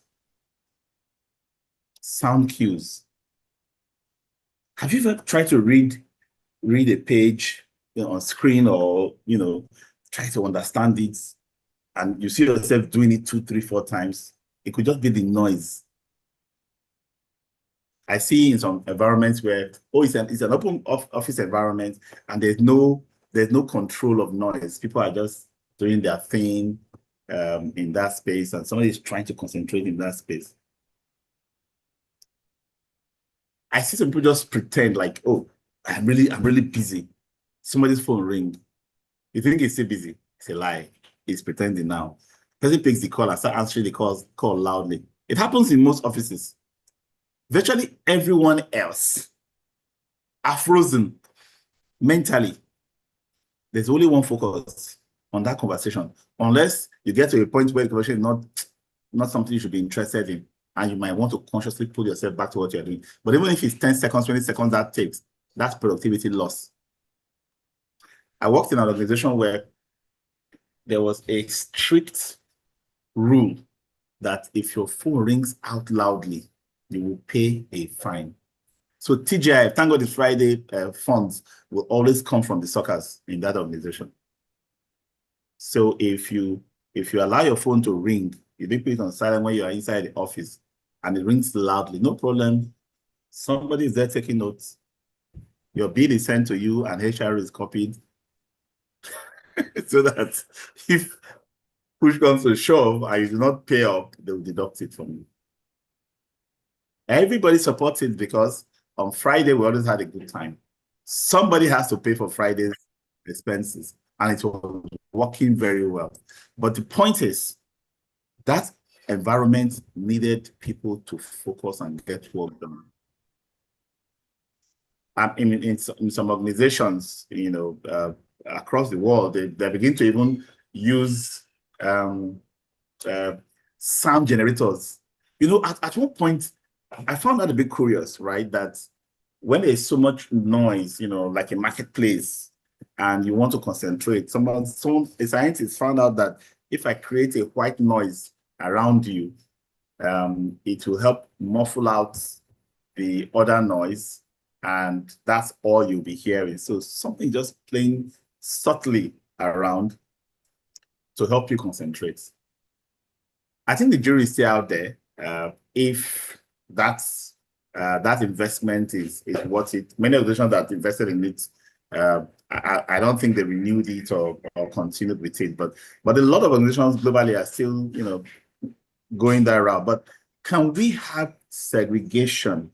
sound cues. Have you ever tried to read a page on screen or try to understand it and you see yourself doing it 2, 3, 4 times? It could just be the noise. I see in some environments where it's an open office environment and there's no control of noise. People are just doing their thing in that space and somebody is trying to concentrate in that space. I see some people just pretend like, oh, I'm really busy. Somebody's phone ring. You think he's still busy? It's a lie. He's pretending now. Person picks the call and start answering the call loudly. It happens in most offices. Virtually everyone else are frozen mentally. There's only one focus on that conversation, unless you get to a point where the conversation is not something you should be interested in, and you might want to consciously pull yourself back to what you're doing. But even if it's 10 seconds, 20 seconds that takes, that's productivity loss. I worked in an organization where there was a strict rule that if your phone rings out loudly, you will pay a fine. So TGI, thank God it's Friday, funds will always come from the suckers in that organization. So if you allow your phone to ring, you didn't put it on silent when you are inside the office and it rings loudly, no problem. Somebody is there taking notes. Your bill is sent to you and HR is copied so that if push comes to shove and you do not pay up, they'll deduct it from you. Everybody supports it because on Friday, we always had a good time. Somebody has to pay for Friday's expenses, and it was working very well. But the point is, that environment needed people to focus and get work done. In some organizations, across the world, they begin to even use sound generators. You know, at one point, I found that a bit curious, right? That when there's so much noise, you know, like a marketplace, and you want to concentrate, a scientist found out that if I create a white noise around you, it will help muffle out the other noise, and that's all you'll be hearing. So something just playing subtly around to help you concentrate. I think the jury is still out there. If that investment is worth it. Many organizations that invested in it, I don't think they renewed it or continued with it. But a lot of organizations globally are still, you know, going that route. But can we have segregation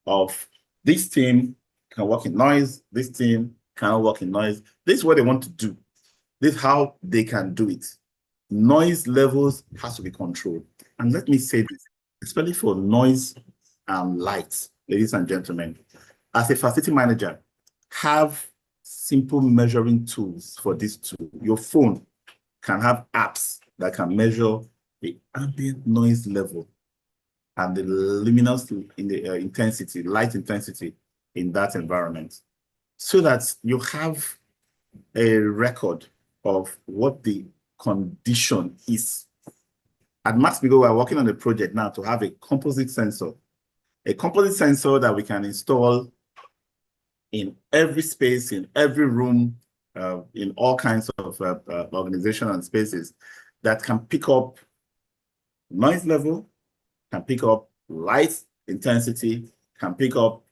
of this team can work in noise, this team cannot work in noise? This is what they want to do. This is how they can do it. Noise levels has to be controlled. And let me say this, especially for noise and lights, ladies and gentlemen, as a facility manager, have simple measuring tools for this tool. Your phone can have apps that can measure the ambient noise level and the luminous in the intensity, light intensity in that environment, so that you have a record of what the condition is. At Max-Migold, we're working on a project now to have a composite sensor that we can install in every space, in every room, in all kinds of organization and spaces, that can pick up noise level, can pick up light intensity, can pick up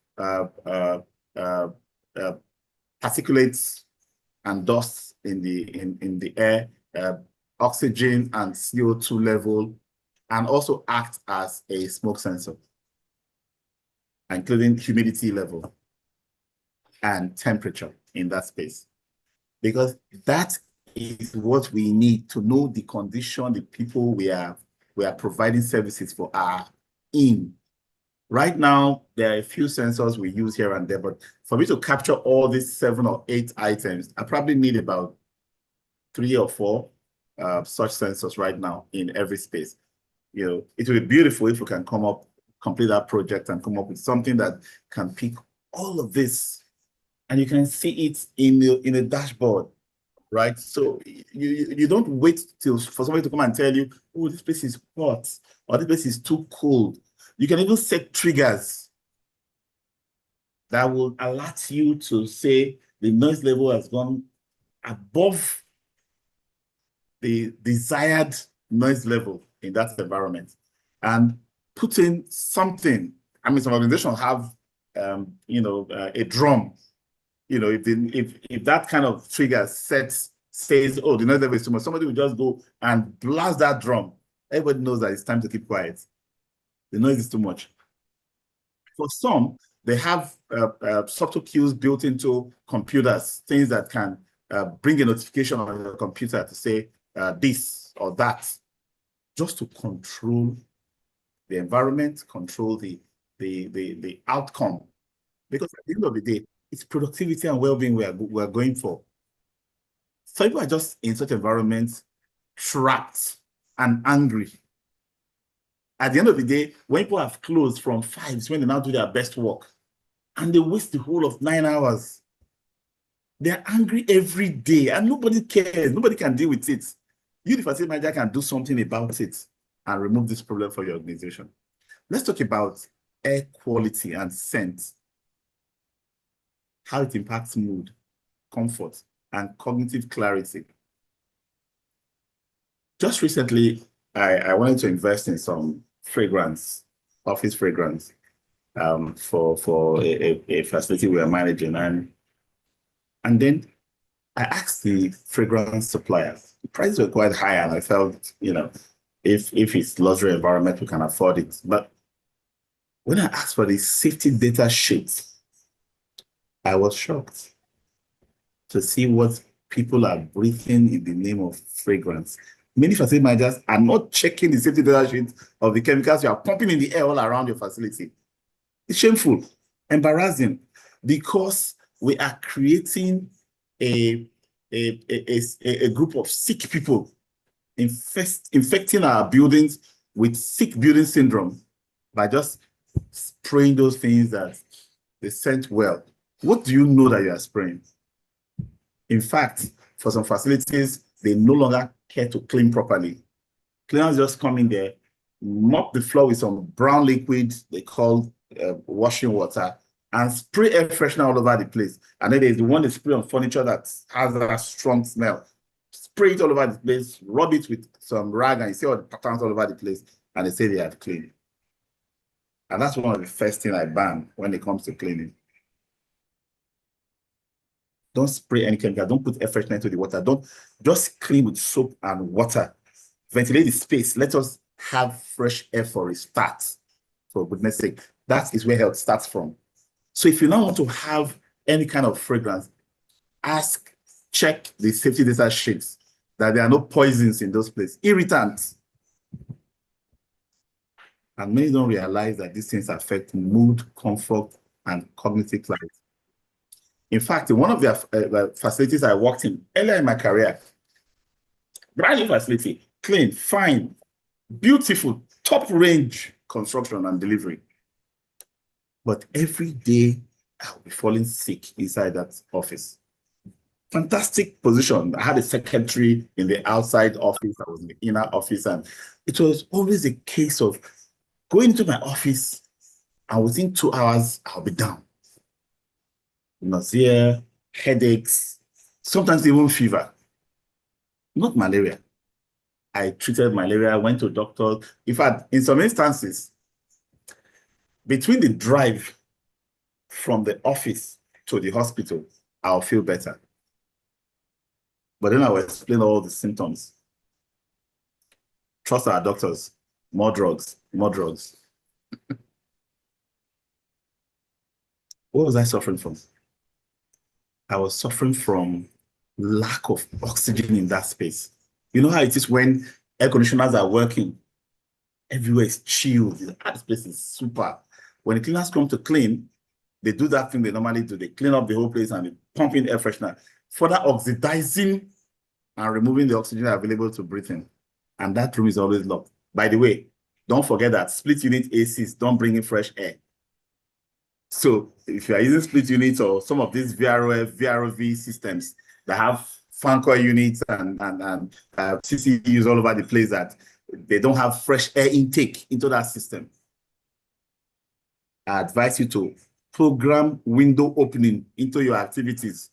particulates and dust in the air, oxygen and CO2 level, and also act as a smoke sensor, including humidity level and temperature in that space. Because that is what we need to know the condition the people we are providing services for are in. Right now, there are a few sensors we use here and there, but for me to capture all these 7 or 8 items, I probably need about 3 or 4 such sensors right now in every space. You know, it would be beautiful if we can complete that project and come up with something that can pick all of this, and you can see it in a dashboard, right? So you don't wait for somebody to come and tell you, oh, this place is hot or this place is too cold. You can even set triggers that will alert you to say the noise level has gone above the desired noise level in that environment, and put in something. I mean, some organizations have, a drum. You know, if that kind of trigger says, oh, the noise level is too much, somebody will just go and blast that drum. Everybody knows that it's time to keep quiet. The noise is too much. For some, they have subtle cues built into computers, things that can bring a notification on your computer to say this or that, just to control the environment, control the outcome. Because at the end of the day, it's productivity and well-being we're going for. So people are just in such environments, trapped and angry. At the end of the day, when people have closed from 5, it's when they now do their best work, and they waste the whole of 9 hours. They're angry every day, and nobody cares. Nobody can deal with it. You, the facility manager, can do something about it and remove this problem for your organization. Let's talk about air quality and scent, how it impacts mood, comfort, and cognitive clarity. Just recently, I wanted to invest in some fragrance, office fragrance, for a facility we are managing. And then I asked the fragrance suppliers. The prices were quite high, and I felt, if it's luxury environment, we can afford it. But when I asked for the safety data sheet, I was shocked to see what people are breathing in the name of fragrance. Many facility managers are not checking the safety data sheet of the chemicals you are pumping in the air all around your facility. It's shameful, embarrassing, because we are creating a group of sick people infecting our buildings with sick building syndrome by just spraying those things that they scent well. What do you know that you are spraying? In fact, for some facilities, they no longer care to clean properly. Cleaners just come in there, mop the floor with some brown liquid they call washing water, and spray air freshener all over the place. And then there's the one they spray on furniture that has that strong smell. Spray it all over the place, rub it with some rag, and you see all the patterns all over the place, and they say they have cleaned. And that's one of the first things I ban when it comes to cleaning. Don't spray any chemical. Don't put air freshener into the water. Don't just clean with soap and water. Ventilate the space. Let us have fresh air for a start. For goodness sake, that is where health starts from. So if you now want to have any kind of fragrance, check the safety data sheets that there are no poisons in those places, irritants. And many don't realize that these things affect mood, comfort, and cognitive clarity. In fact, in one of the facilities I worked in earlier in my career, brand new facility, clean, fine, beautiful, top range construction and delivery. But every day I'll be falling sick inside that office. Fantastic position. I had a secretary in the outside office, I was in the inner office, and it was always a case of going to my office and within 2 hours, I'll be down. Nausea, headaches, sometimes even fever. Not malaria. I treated malaria, went to doctors. In fact, in some instances, between the drive from the office to the hospital, I'll feel better. But then I will explain all the symptoms. Trust our doctors. More drugs, more drugs. What was I suffering from? I was suffering from lack of oxygen in that space. You know how it is when air conditioners are working? Everywhere is chilled. This place is super. When the cleaners come to clean, they do that thing they normally do. They clean up the whole place and they pump in air freshener, further oxidizing and removing the oxygen available to breathe in. And that room is always locked. By the way, don't forget that split unit ACs don't bring in fresh air. So if you are using split units or some of these VRF, VRV systems that have fan coil units and CCUs all over the place that they don't have fresh air intake into that system, I advise you to program window opening into your activities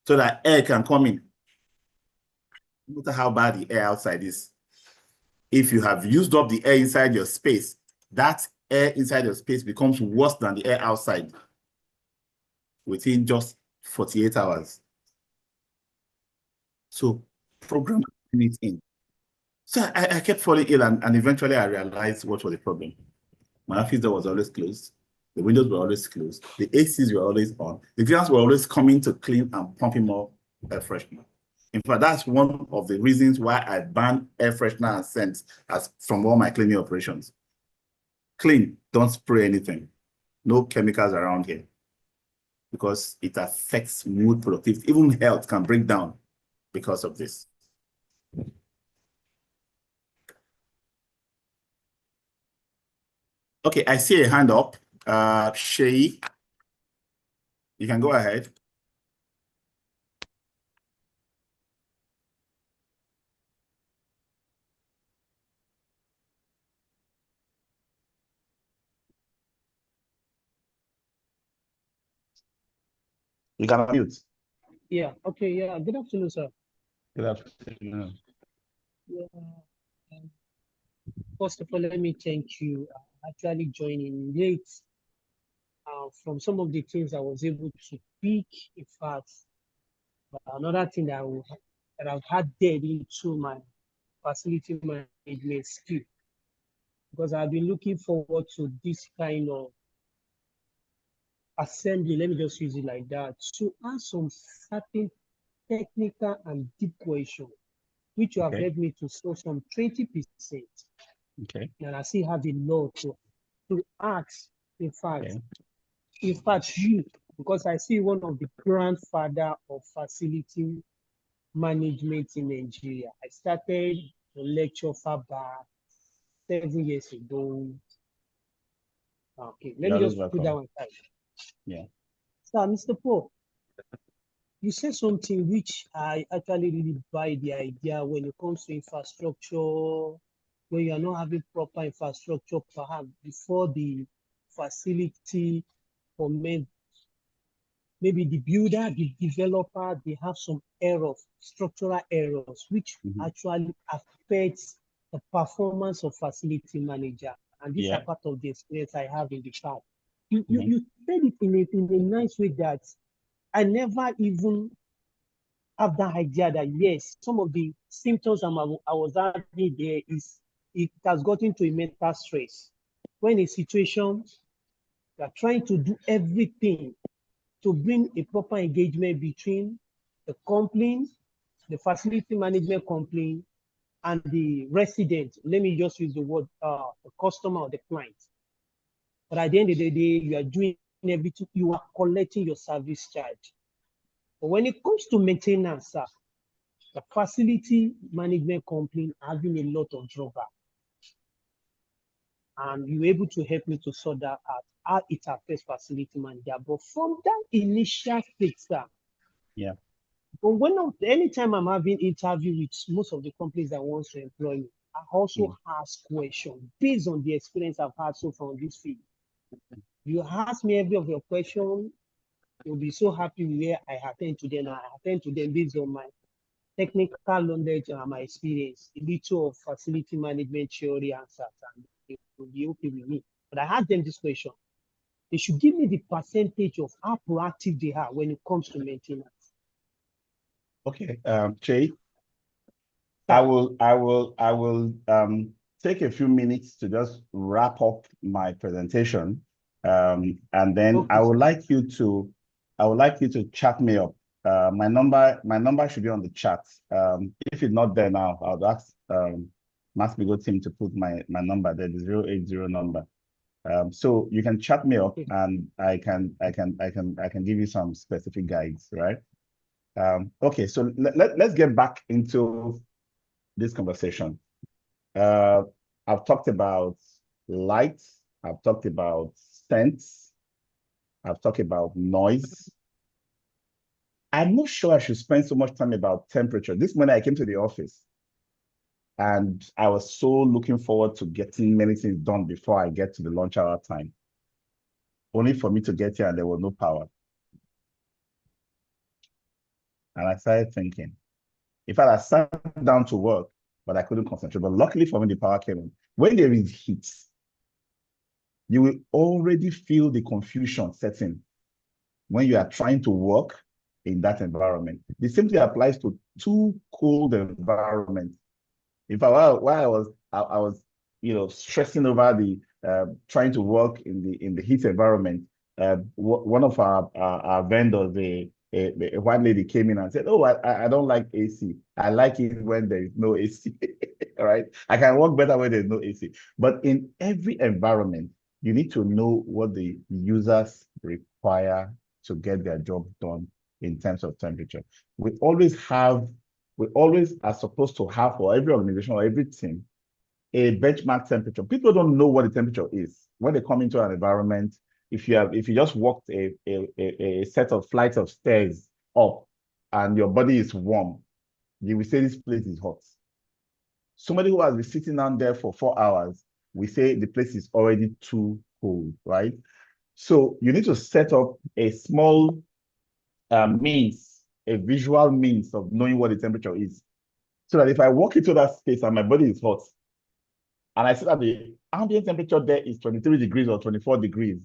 so that air can come in. No matter how bad the air outside is. If you have used up the air inside your space, that air inside your space becomes worse than the air outside within just 48 hours. So program it in. So I kept falling ill and eventually I realized what was the problem. My office door was always closed. The windows were always closed. The ACs were always on. The cleaners were always coming to clean and pumping more air freshener. In fact, that's one of the reasons why I banned air freshener and scents from all my cleaning operations. Clean, don't spray anything. No chemicals around here. Because it affects mood, productivity, even health can break down because of this. Okay, I see a hand up. Shay, you can go ahead. You can unmute. Yeah, okay, yeah. Good afternoon, sir. Good afternoon. Yeah. First of all, let me thank you actually joining late. From some of the things I was able to pick, in fact, another thing that I've had dead into my facility management skill, because I've been looking forward to this kind of assembly, let me just use it like that, to ask some certain technical and deep questions, which you have led me to solve some 20%. Okay. And I still have a lot to ask, in fact, you, because I see one of the grandfather of facility management in Nigeria. I started to lecture far back 7 years ago. Okay, let You're me always just put that welcome. one aside. Yeah. So, Mr. Paul, you said something which I actually really buy the idea when it comes to infrastructure, when you are not having proper infrastructure, perhaps before the facility for men, maybe the builder, the developer, they have some errors, structural errors, which actually affects the performance of facility manager. And these are Yeah. part of the experience I have in the past. You said it in a nice way that I never even have that idea that yes, some of the symptoms I was having there is it has gotten to a mental stress. When in situations you are trying to do everything to bring a proper engagement between the complaint, the facility management complaint, and the resident. Let me just use the word the customer or the client. But at the end of the day, you are doing everything, you are collecting your service charge. But when it comes to maintenance, sir, the facility management company having a lot of drawback. And you were able to help me to sort that out, how it affects facility manager. But from that initial stage, sir, yeah. but anytime I'm having interview with most of the companies that want to employ me, I also ask questions based on the experience I've had so far on this field. You ask me every of your questions, you'll be so happy where I attend to them. I attend to them based on my technical knowledge and my experience, a little of facility management theory answers, and they will be okay with me. But I asked them this question. They should give me the percentage of how proactive they are when it comes to maintenance. Okay, Jay, I will take a few minutes to just wrap up my presentation. And then I would like you to chat me up. My number should be on the chat. If it's not there now, I'll ask Max-Migold team to put my number there, the 080 number. So you can chat me up and I can give you some specific guides, right? Okay, so let's get back into this conversation. I've talked about light, I've talked about scents, I've talked about noise. I'm not sure I should spend so much time about temperature. This morning I came to the office and I was so looking forward to getting many things done before I get to the lunch hour time. Only for me to get here and there was no power. And I started thinking, in fact, I sat down to work, but I couldn't concentrate. But luckily for me, the power came on. When there is heat, you will already feel the confusion setting when you are trying to work in that environment. The same thing applies to too cold environments. In fact, while I was stressing over the trying to work in the heat environment, one of our vendors, a white lady came in and said, "Oh, I don't like AC. I like it when there is no AC." All right, I can work better when there's no AC. But in every environment, you need to know what the users require to get their job done in terms of temperature. We always are supposed to have, for every organization or every team, a benchmark temperature. People don't know what the temperature is when they come into an environment. If you just walked a set of flights of stairs up and your body is warm, you will say this place is hot. Somebody who has been sitting down there for 4 hours, we say the place is already too cold, right? So you need to set up a small means, a visual means of knowing what the temperature is. So that if I walk into that space and my body is hot, and I see that the ambient temperature there is 23 degrees or 24 degrees,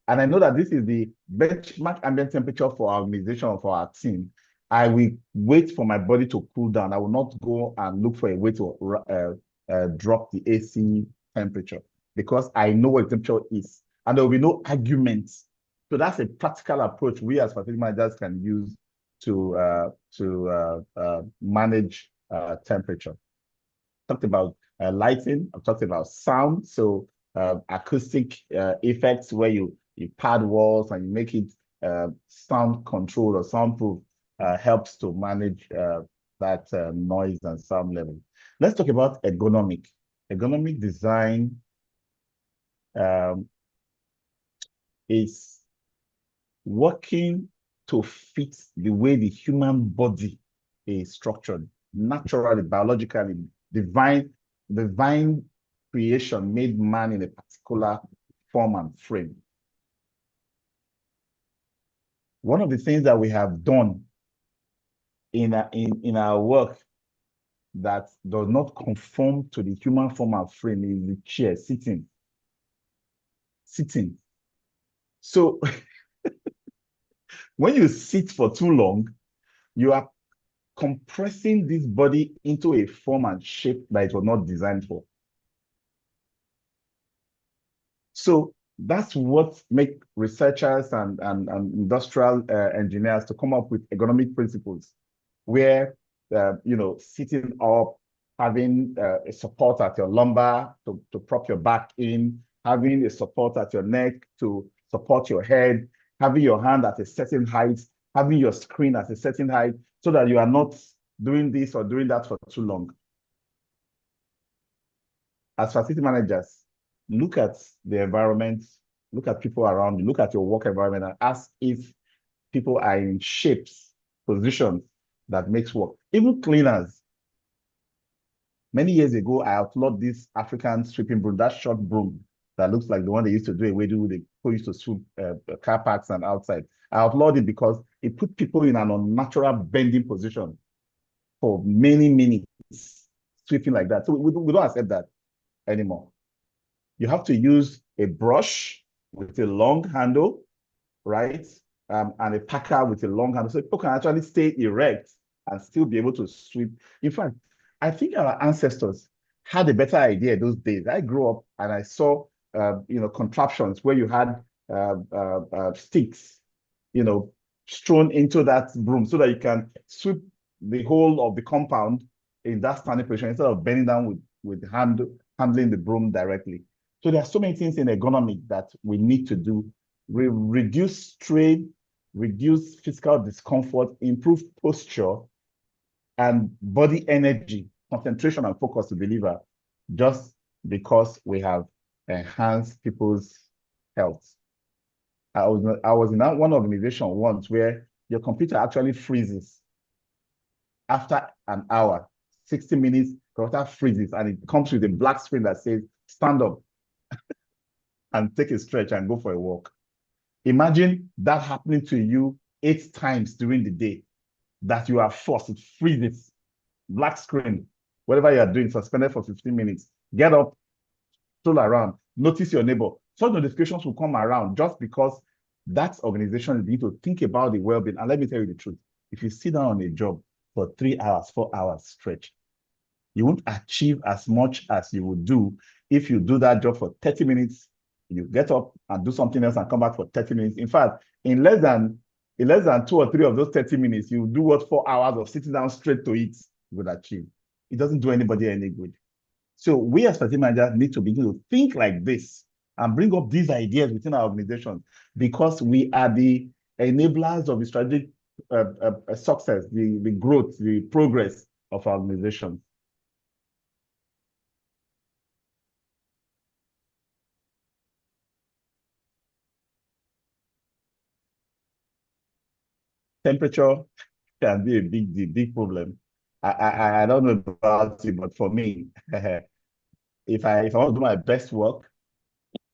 and I know that this is the benchmark ambient temperature for our organization or for our team, I will wait for my body to cool down. I will not go and look for a way to drop the AC temperature because I know what the temperature is, and there will be no arguments. So that's a practical approach we as facility managers can use to manage temperature. Talked about lighting. I've talked about sound. So acoustic effects where you pad walls and you make it sound controlled or soundproof helps to manage that noise and sound level. Let's talk about ergonomic. Ergonomic design is working to fit the way the human body is structured, naturally, biologically, divine creation made man in a particular form and frame. One of the things that we have done in our work that does not conform to the human form and frame is the chair, sitting. So when you sit for too long, you are compressing this body into a form and shape that it was not designed for. So that's what make researchers and industrial engineers to come up with ergonomic principles, where sitting up, having a support at your lumbar to prop your back in, having a support at your neck to support your head, having your hand at a certain height, having your screen at a certain height, so that you are not doing this or doing that for too long. As facility managers, look at the environment, look at people around you, look at your work environment, and ask if people are in shapes, positions that makes work. Even cleaners. Many years ago, I outlawed this African sweeping broom, that short broom that looks like the one they used to do away with, the people used to sweep car parks and outside. I outlawed it because it put people in an unnatural bending position for many minutes, sweeping like that. So we don't accept that anymore. You have to use a brush with a long handle, right? And a packer with a long handle. So people can actually stay erect and still be able to sweep. In fact, I think our ancestors had a better idea those days. I grew up and I saw, contraptions where you had sticks, strewn into that broom so that you can sweep the whole of the compound in that standing position instead of bending down with handling the broom directly. So there are so many things in ergonomic that we need to do. Reduce strain, reduce physical discomfort, improve posture, and body energy, concentration and focus to deliver, just because we have enhanced people's health. I was in one organization once where your computer actually freezes after an hour, 60 minutes, computer freezes, and it comes with a black screen that says, stand up and take a stretch and go for a walk. Imagine that happening to you 8 times during the day, that you are forced, it freezes, black screen, whatever you are doing, suspended for 15 minutes. Get up, stroll around, notice your neighbor. Such notifications will come around just because that organization need to think about the well-being. And let me tell you the truth. If you sit down on a job for 3 hours, 4 hours stretch, you won't achieve as much as you would do if you do that job for 30 minutes, you get up and do something else and come back for 30 minutes. In fact, in less than 2 or 3 of those 30 minutes, you do what 4 hours of sitting down straight to eat would achieve. It doesn't do anybody any good. So we as facility managers need to begin to think like this and bring up these ideas within our organization, because we are the enablers of the strategic success, the growth, the progress of our organization. Temperature can be a big problem. I don't know about you, but for me, if I want to do my best work,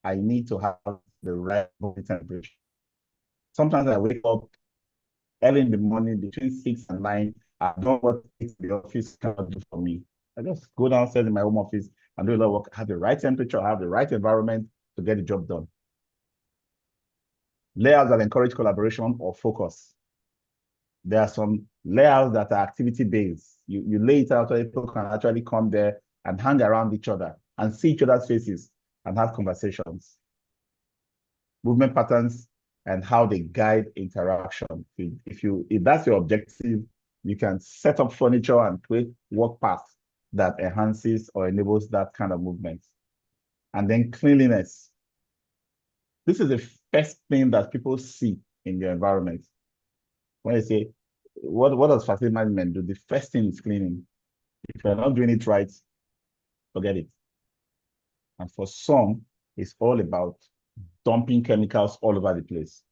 I need to have the right body temperature. Sometimes I wake up early in the morning between 6 and 9. I don't want the office cannot do for me. I just go downstairs in my home office and do a lot of work. Have the right temperature, have the right environment to get the job done. Layouts that encourage collaboration or focus. There are some layouts that are activity-based. You lay it out so people can actually come there and hang around each other and see each other's faces and have conversations. Movement patterns and how they guide interaction. If that's your objective, you can set up furniture and create work paths that enhances or enables that kind of movement. And then cleanliness. This is the first thing that people see in the environment. When they say, what does facility management do? The first thing is cleaning. If you're not doing it right, forget it. And for some, it's all about dumping chemicals all over the place.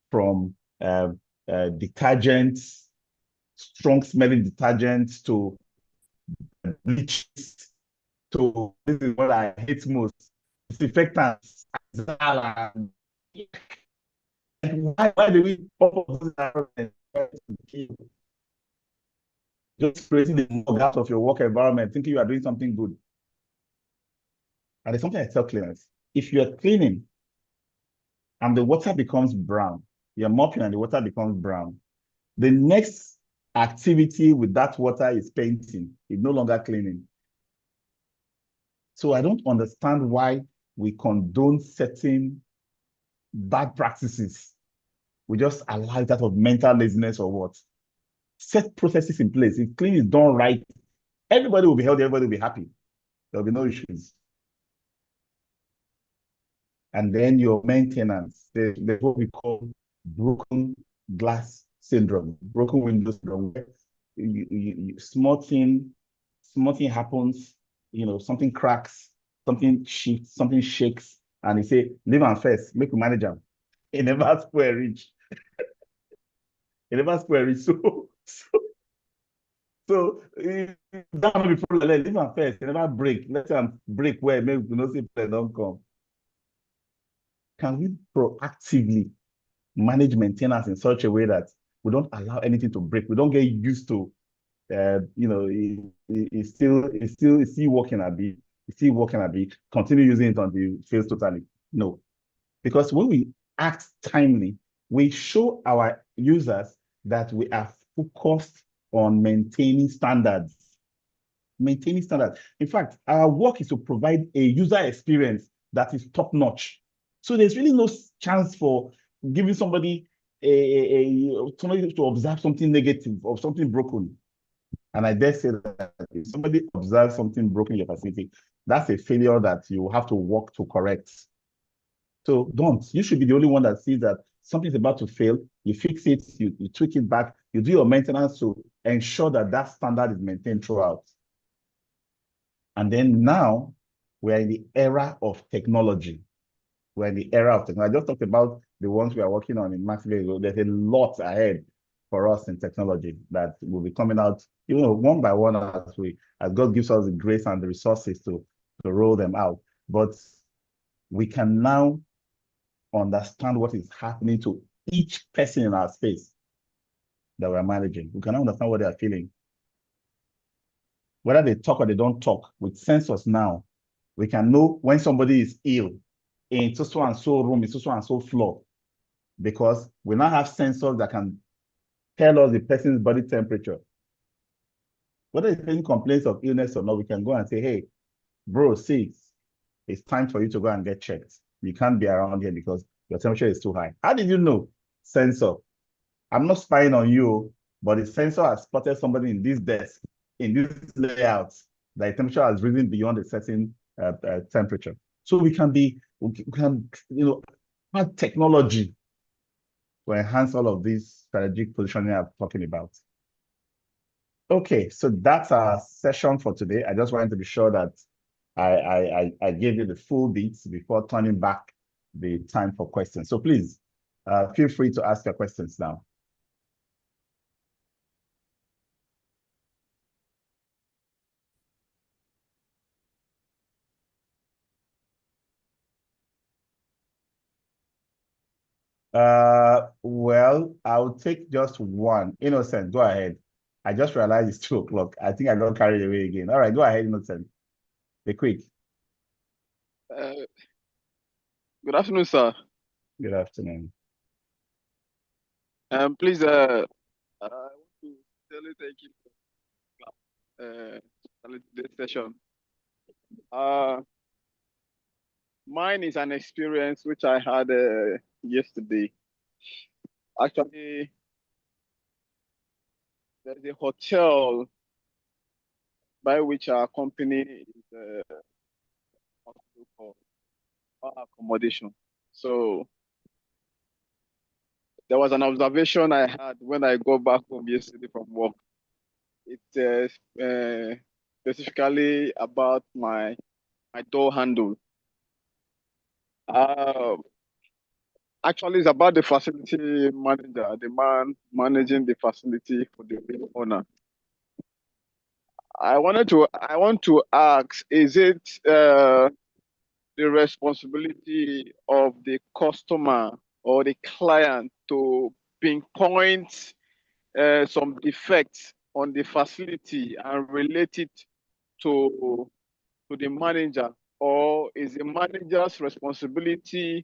From detergents, strong smelling detergents, to bleaches, to this is what I hate most, disinfectants. And why do we pump up those environments? Just creating the mug out of your work environment, thinking you are doing something good. And there's something I tell cleaners. If you're cleaning and the water becomes brown, you're mopping and the water becomes brown, the next activity with that water is painting. It's no longer cleaning. So I don't understand why we condone certain bad practices. We just allow it out of mental laziness or what? Set processes in place. If cleaning is done right, everybody will be healthy, everybody will be happy. There'll be no issues. And then your maintenance, there's what we call broken glass syndrome, broken window syndrome. Small thing happens, something cracks, something shifts, something shakes, and they say, leave am first, make we manage am. It never square reach. It never square reach. So that will be problem. Leave am first, it never break. Let am break well, maybe we know say people don't come. Can we proactively manage maintenance in such a way that we don't allow anything to break? We don't get used to, it's still working a bit. It's still working a bit. Continue using it until it fails totally. No, because when we act timely, we show our users that we are focused on maintaining standards. Maintaining standards. In fact, our work is to provide a user experience that is top notch. So there's really no chance for giving somebody somebody to observe something negative or something broken. And I dare say that if somebody observes something broken in your facility, that's a failure that you have to work to correct. So don't. You should be the only one that sees that something's about to fail. You fix it, you tweak it back, you do your maintenance to ensure that that standard is maintained throughout. And then now we're in the era of technology. We're in the era of technology. I just talked about the ones we are working on in Max-Migold. There's a lot ahead for us in technology that will be coming out, one by one as God gives us the grace and the resources to roll them out. But we can now understand what is happening to each person in our space that we're managing. We can understand what they are feeling. Whether they talk or they don't talk, with sensors now, we can know when somebody is ill in so and so room, in so and so floor, because we now have sensors that can tell us the person's body temperature. Whether the person complains of illness or not, we can go and say, hey, bro, see, it's time for you to go and get checked. You can't be around here because your temperature is too high. How did you know? Sensor. I'm not spying on you, but the sensor has spotted somebody in this desk, in this layout, that the temperature has risen beyond a certain temperature. So we can add technology to enhance all of these strategic positioning I'm talking about. Okay, so that's our session for today. I just wanted to be sure that I gave you the full beats before turning back the time for questions. So please feel free to ask your questions now. Well, I'll take just one. Innocent, go ahead. I just realized it's 2 o'clock. I think I got carried away again. All right, go ahead, Innocent. Be quick. Good afternoon, sir. Good afternoon. Please, I want to tell you thank you for this session. Mine is an experience which I had yesterday. Actually, there's a hotel by which our company is for accommodation. So there was an observation I had when I go back home yesterday from work. It's specifically about my door handle. Uh, Actually, it's about the facility manager, the man managing the facility for the owner. I want to ask: is it the responsibility of the customer or the client to pinpoint some defects on the facility and relate it to the manager, or is the manager's responsibility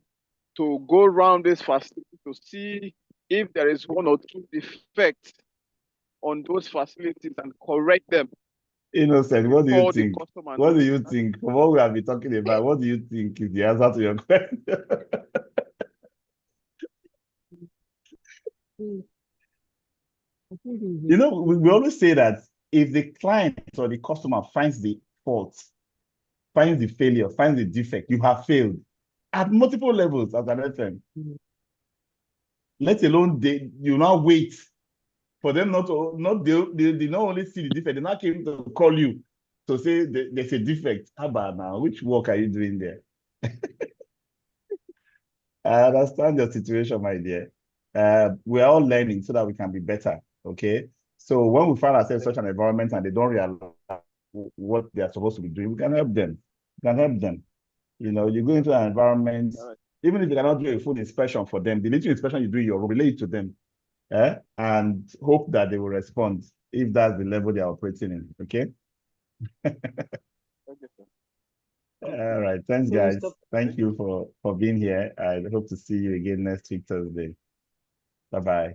to go around this facility to see if there is one or two defects on those facilities and correct them Innocent, what do you before the think? customer What do knows? you think? From what we have been talking about, what do you think is the answer to your question? You know, we always say that if the client or the customer finds the fault, finds the failure, finds the defect, you have failed at multiple levels as an FM. Let alone you now wait for them not to they not only see the defect, they now came to call you to say there's a defect. How about now? Which work are you doing there? I understand your situation, my dear. We're all learning so that we can be better. Okay. So when we find ourselves in such an environment and they don't realize what they are supposed to be doing, we can help them. We can help them. You know, you go into an environment, even if you cannot do a full inspection for them, the little inspection you do, you relate to them, and hope that they will respond if that's the level they are operating in. Okay. Okay, sir. All right. Thanks, So, guys. Mr. Thank you for being here. I hope to see you again next week, Thursday. Bye-bye.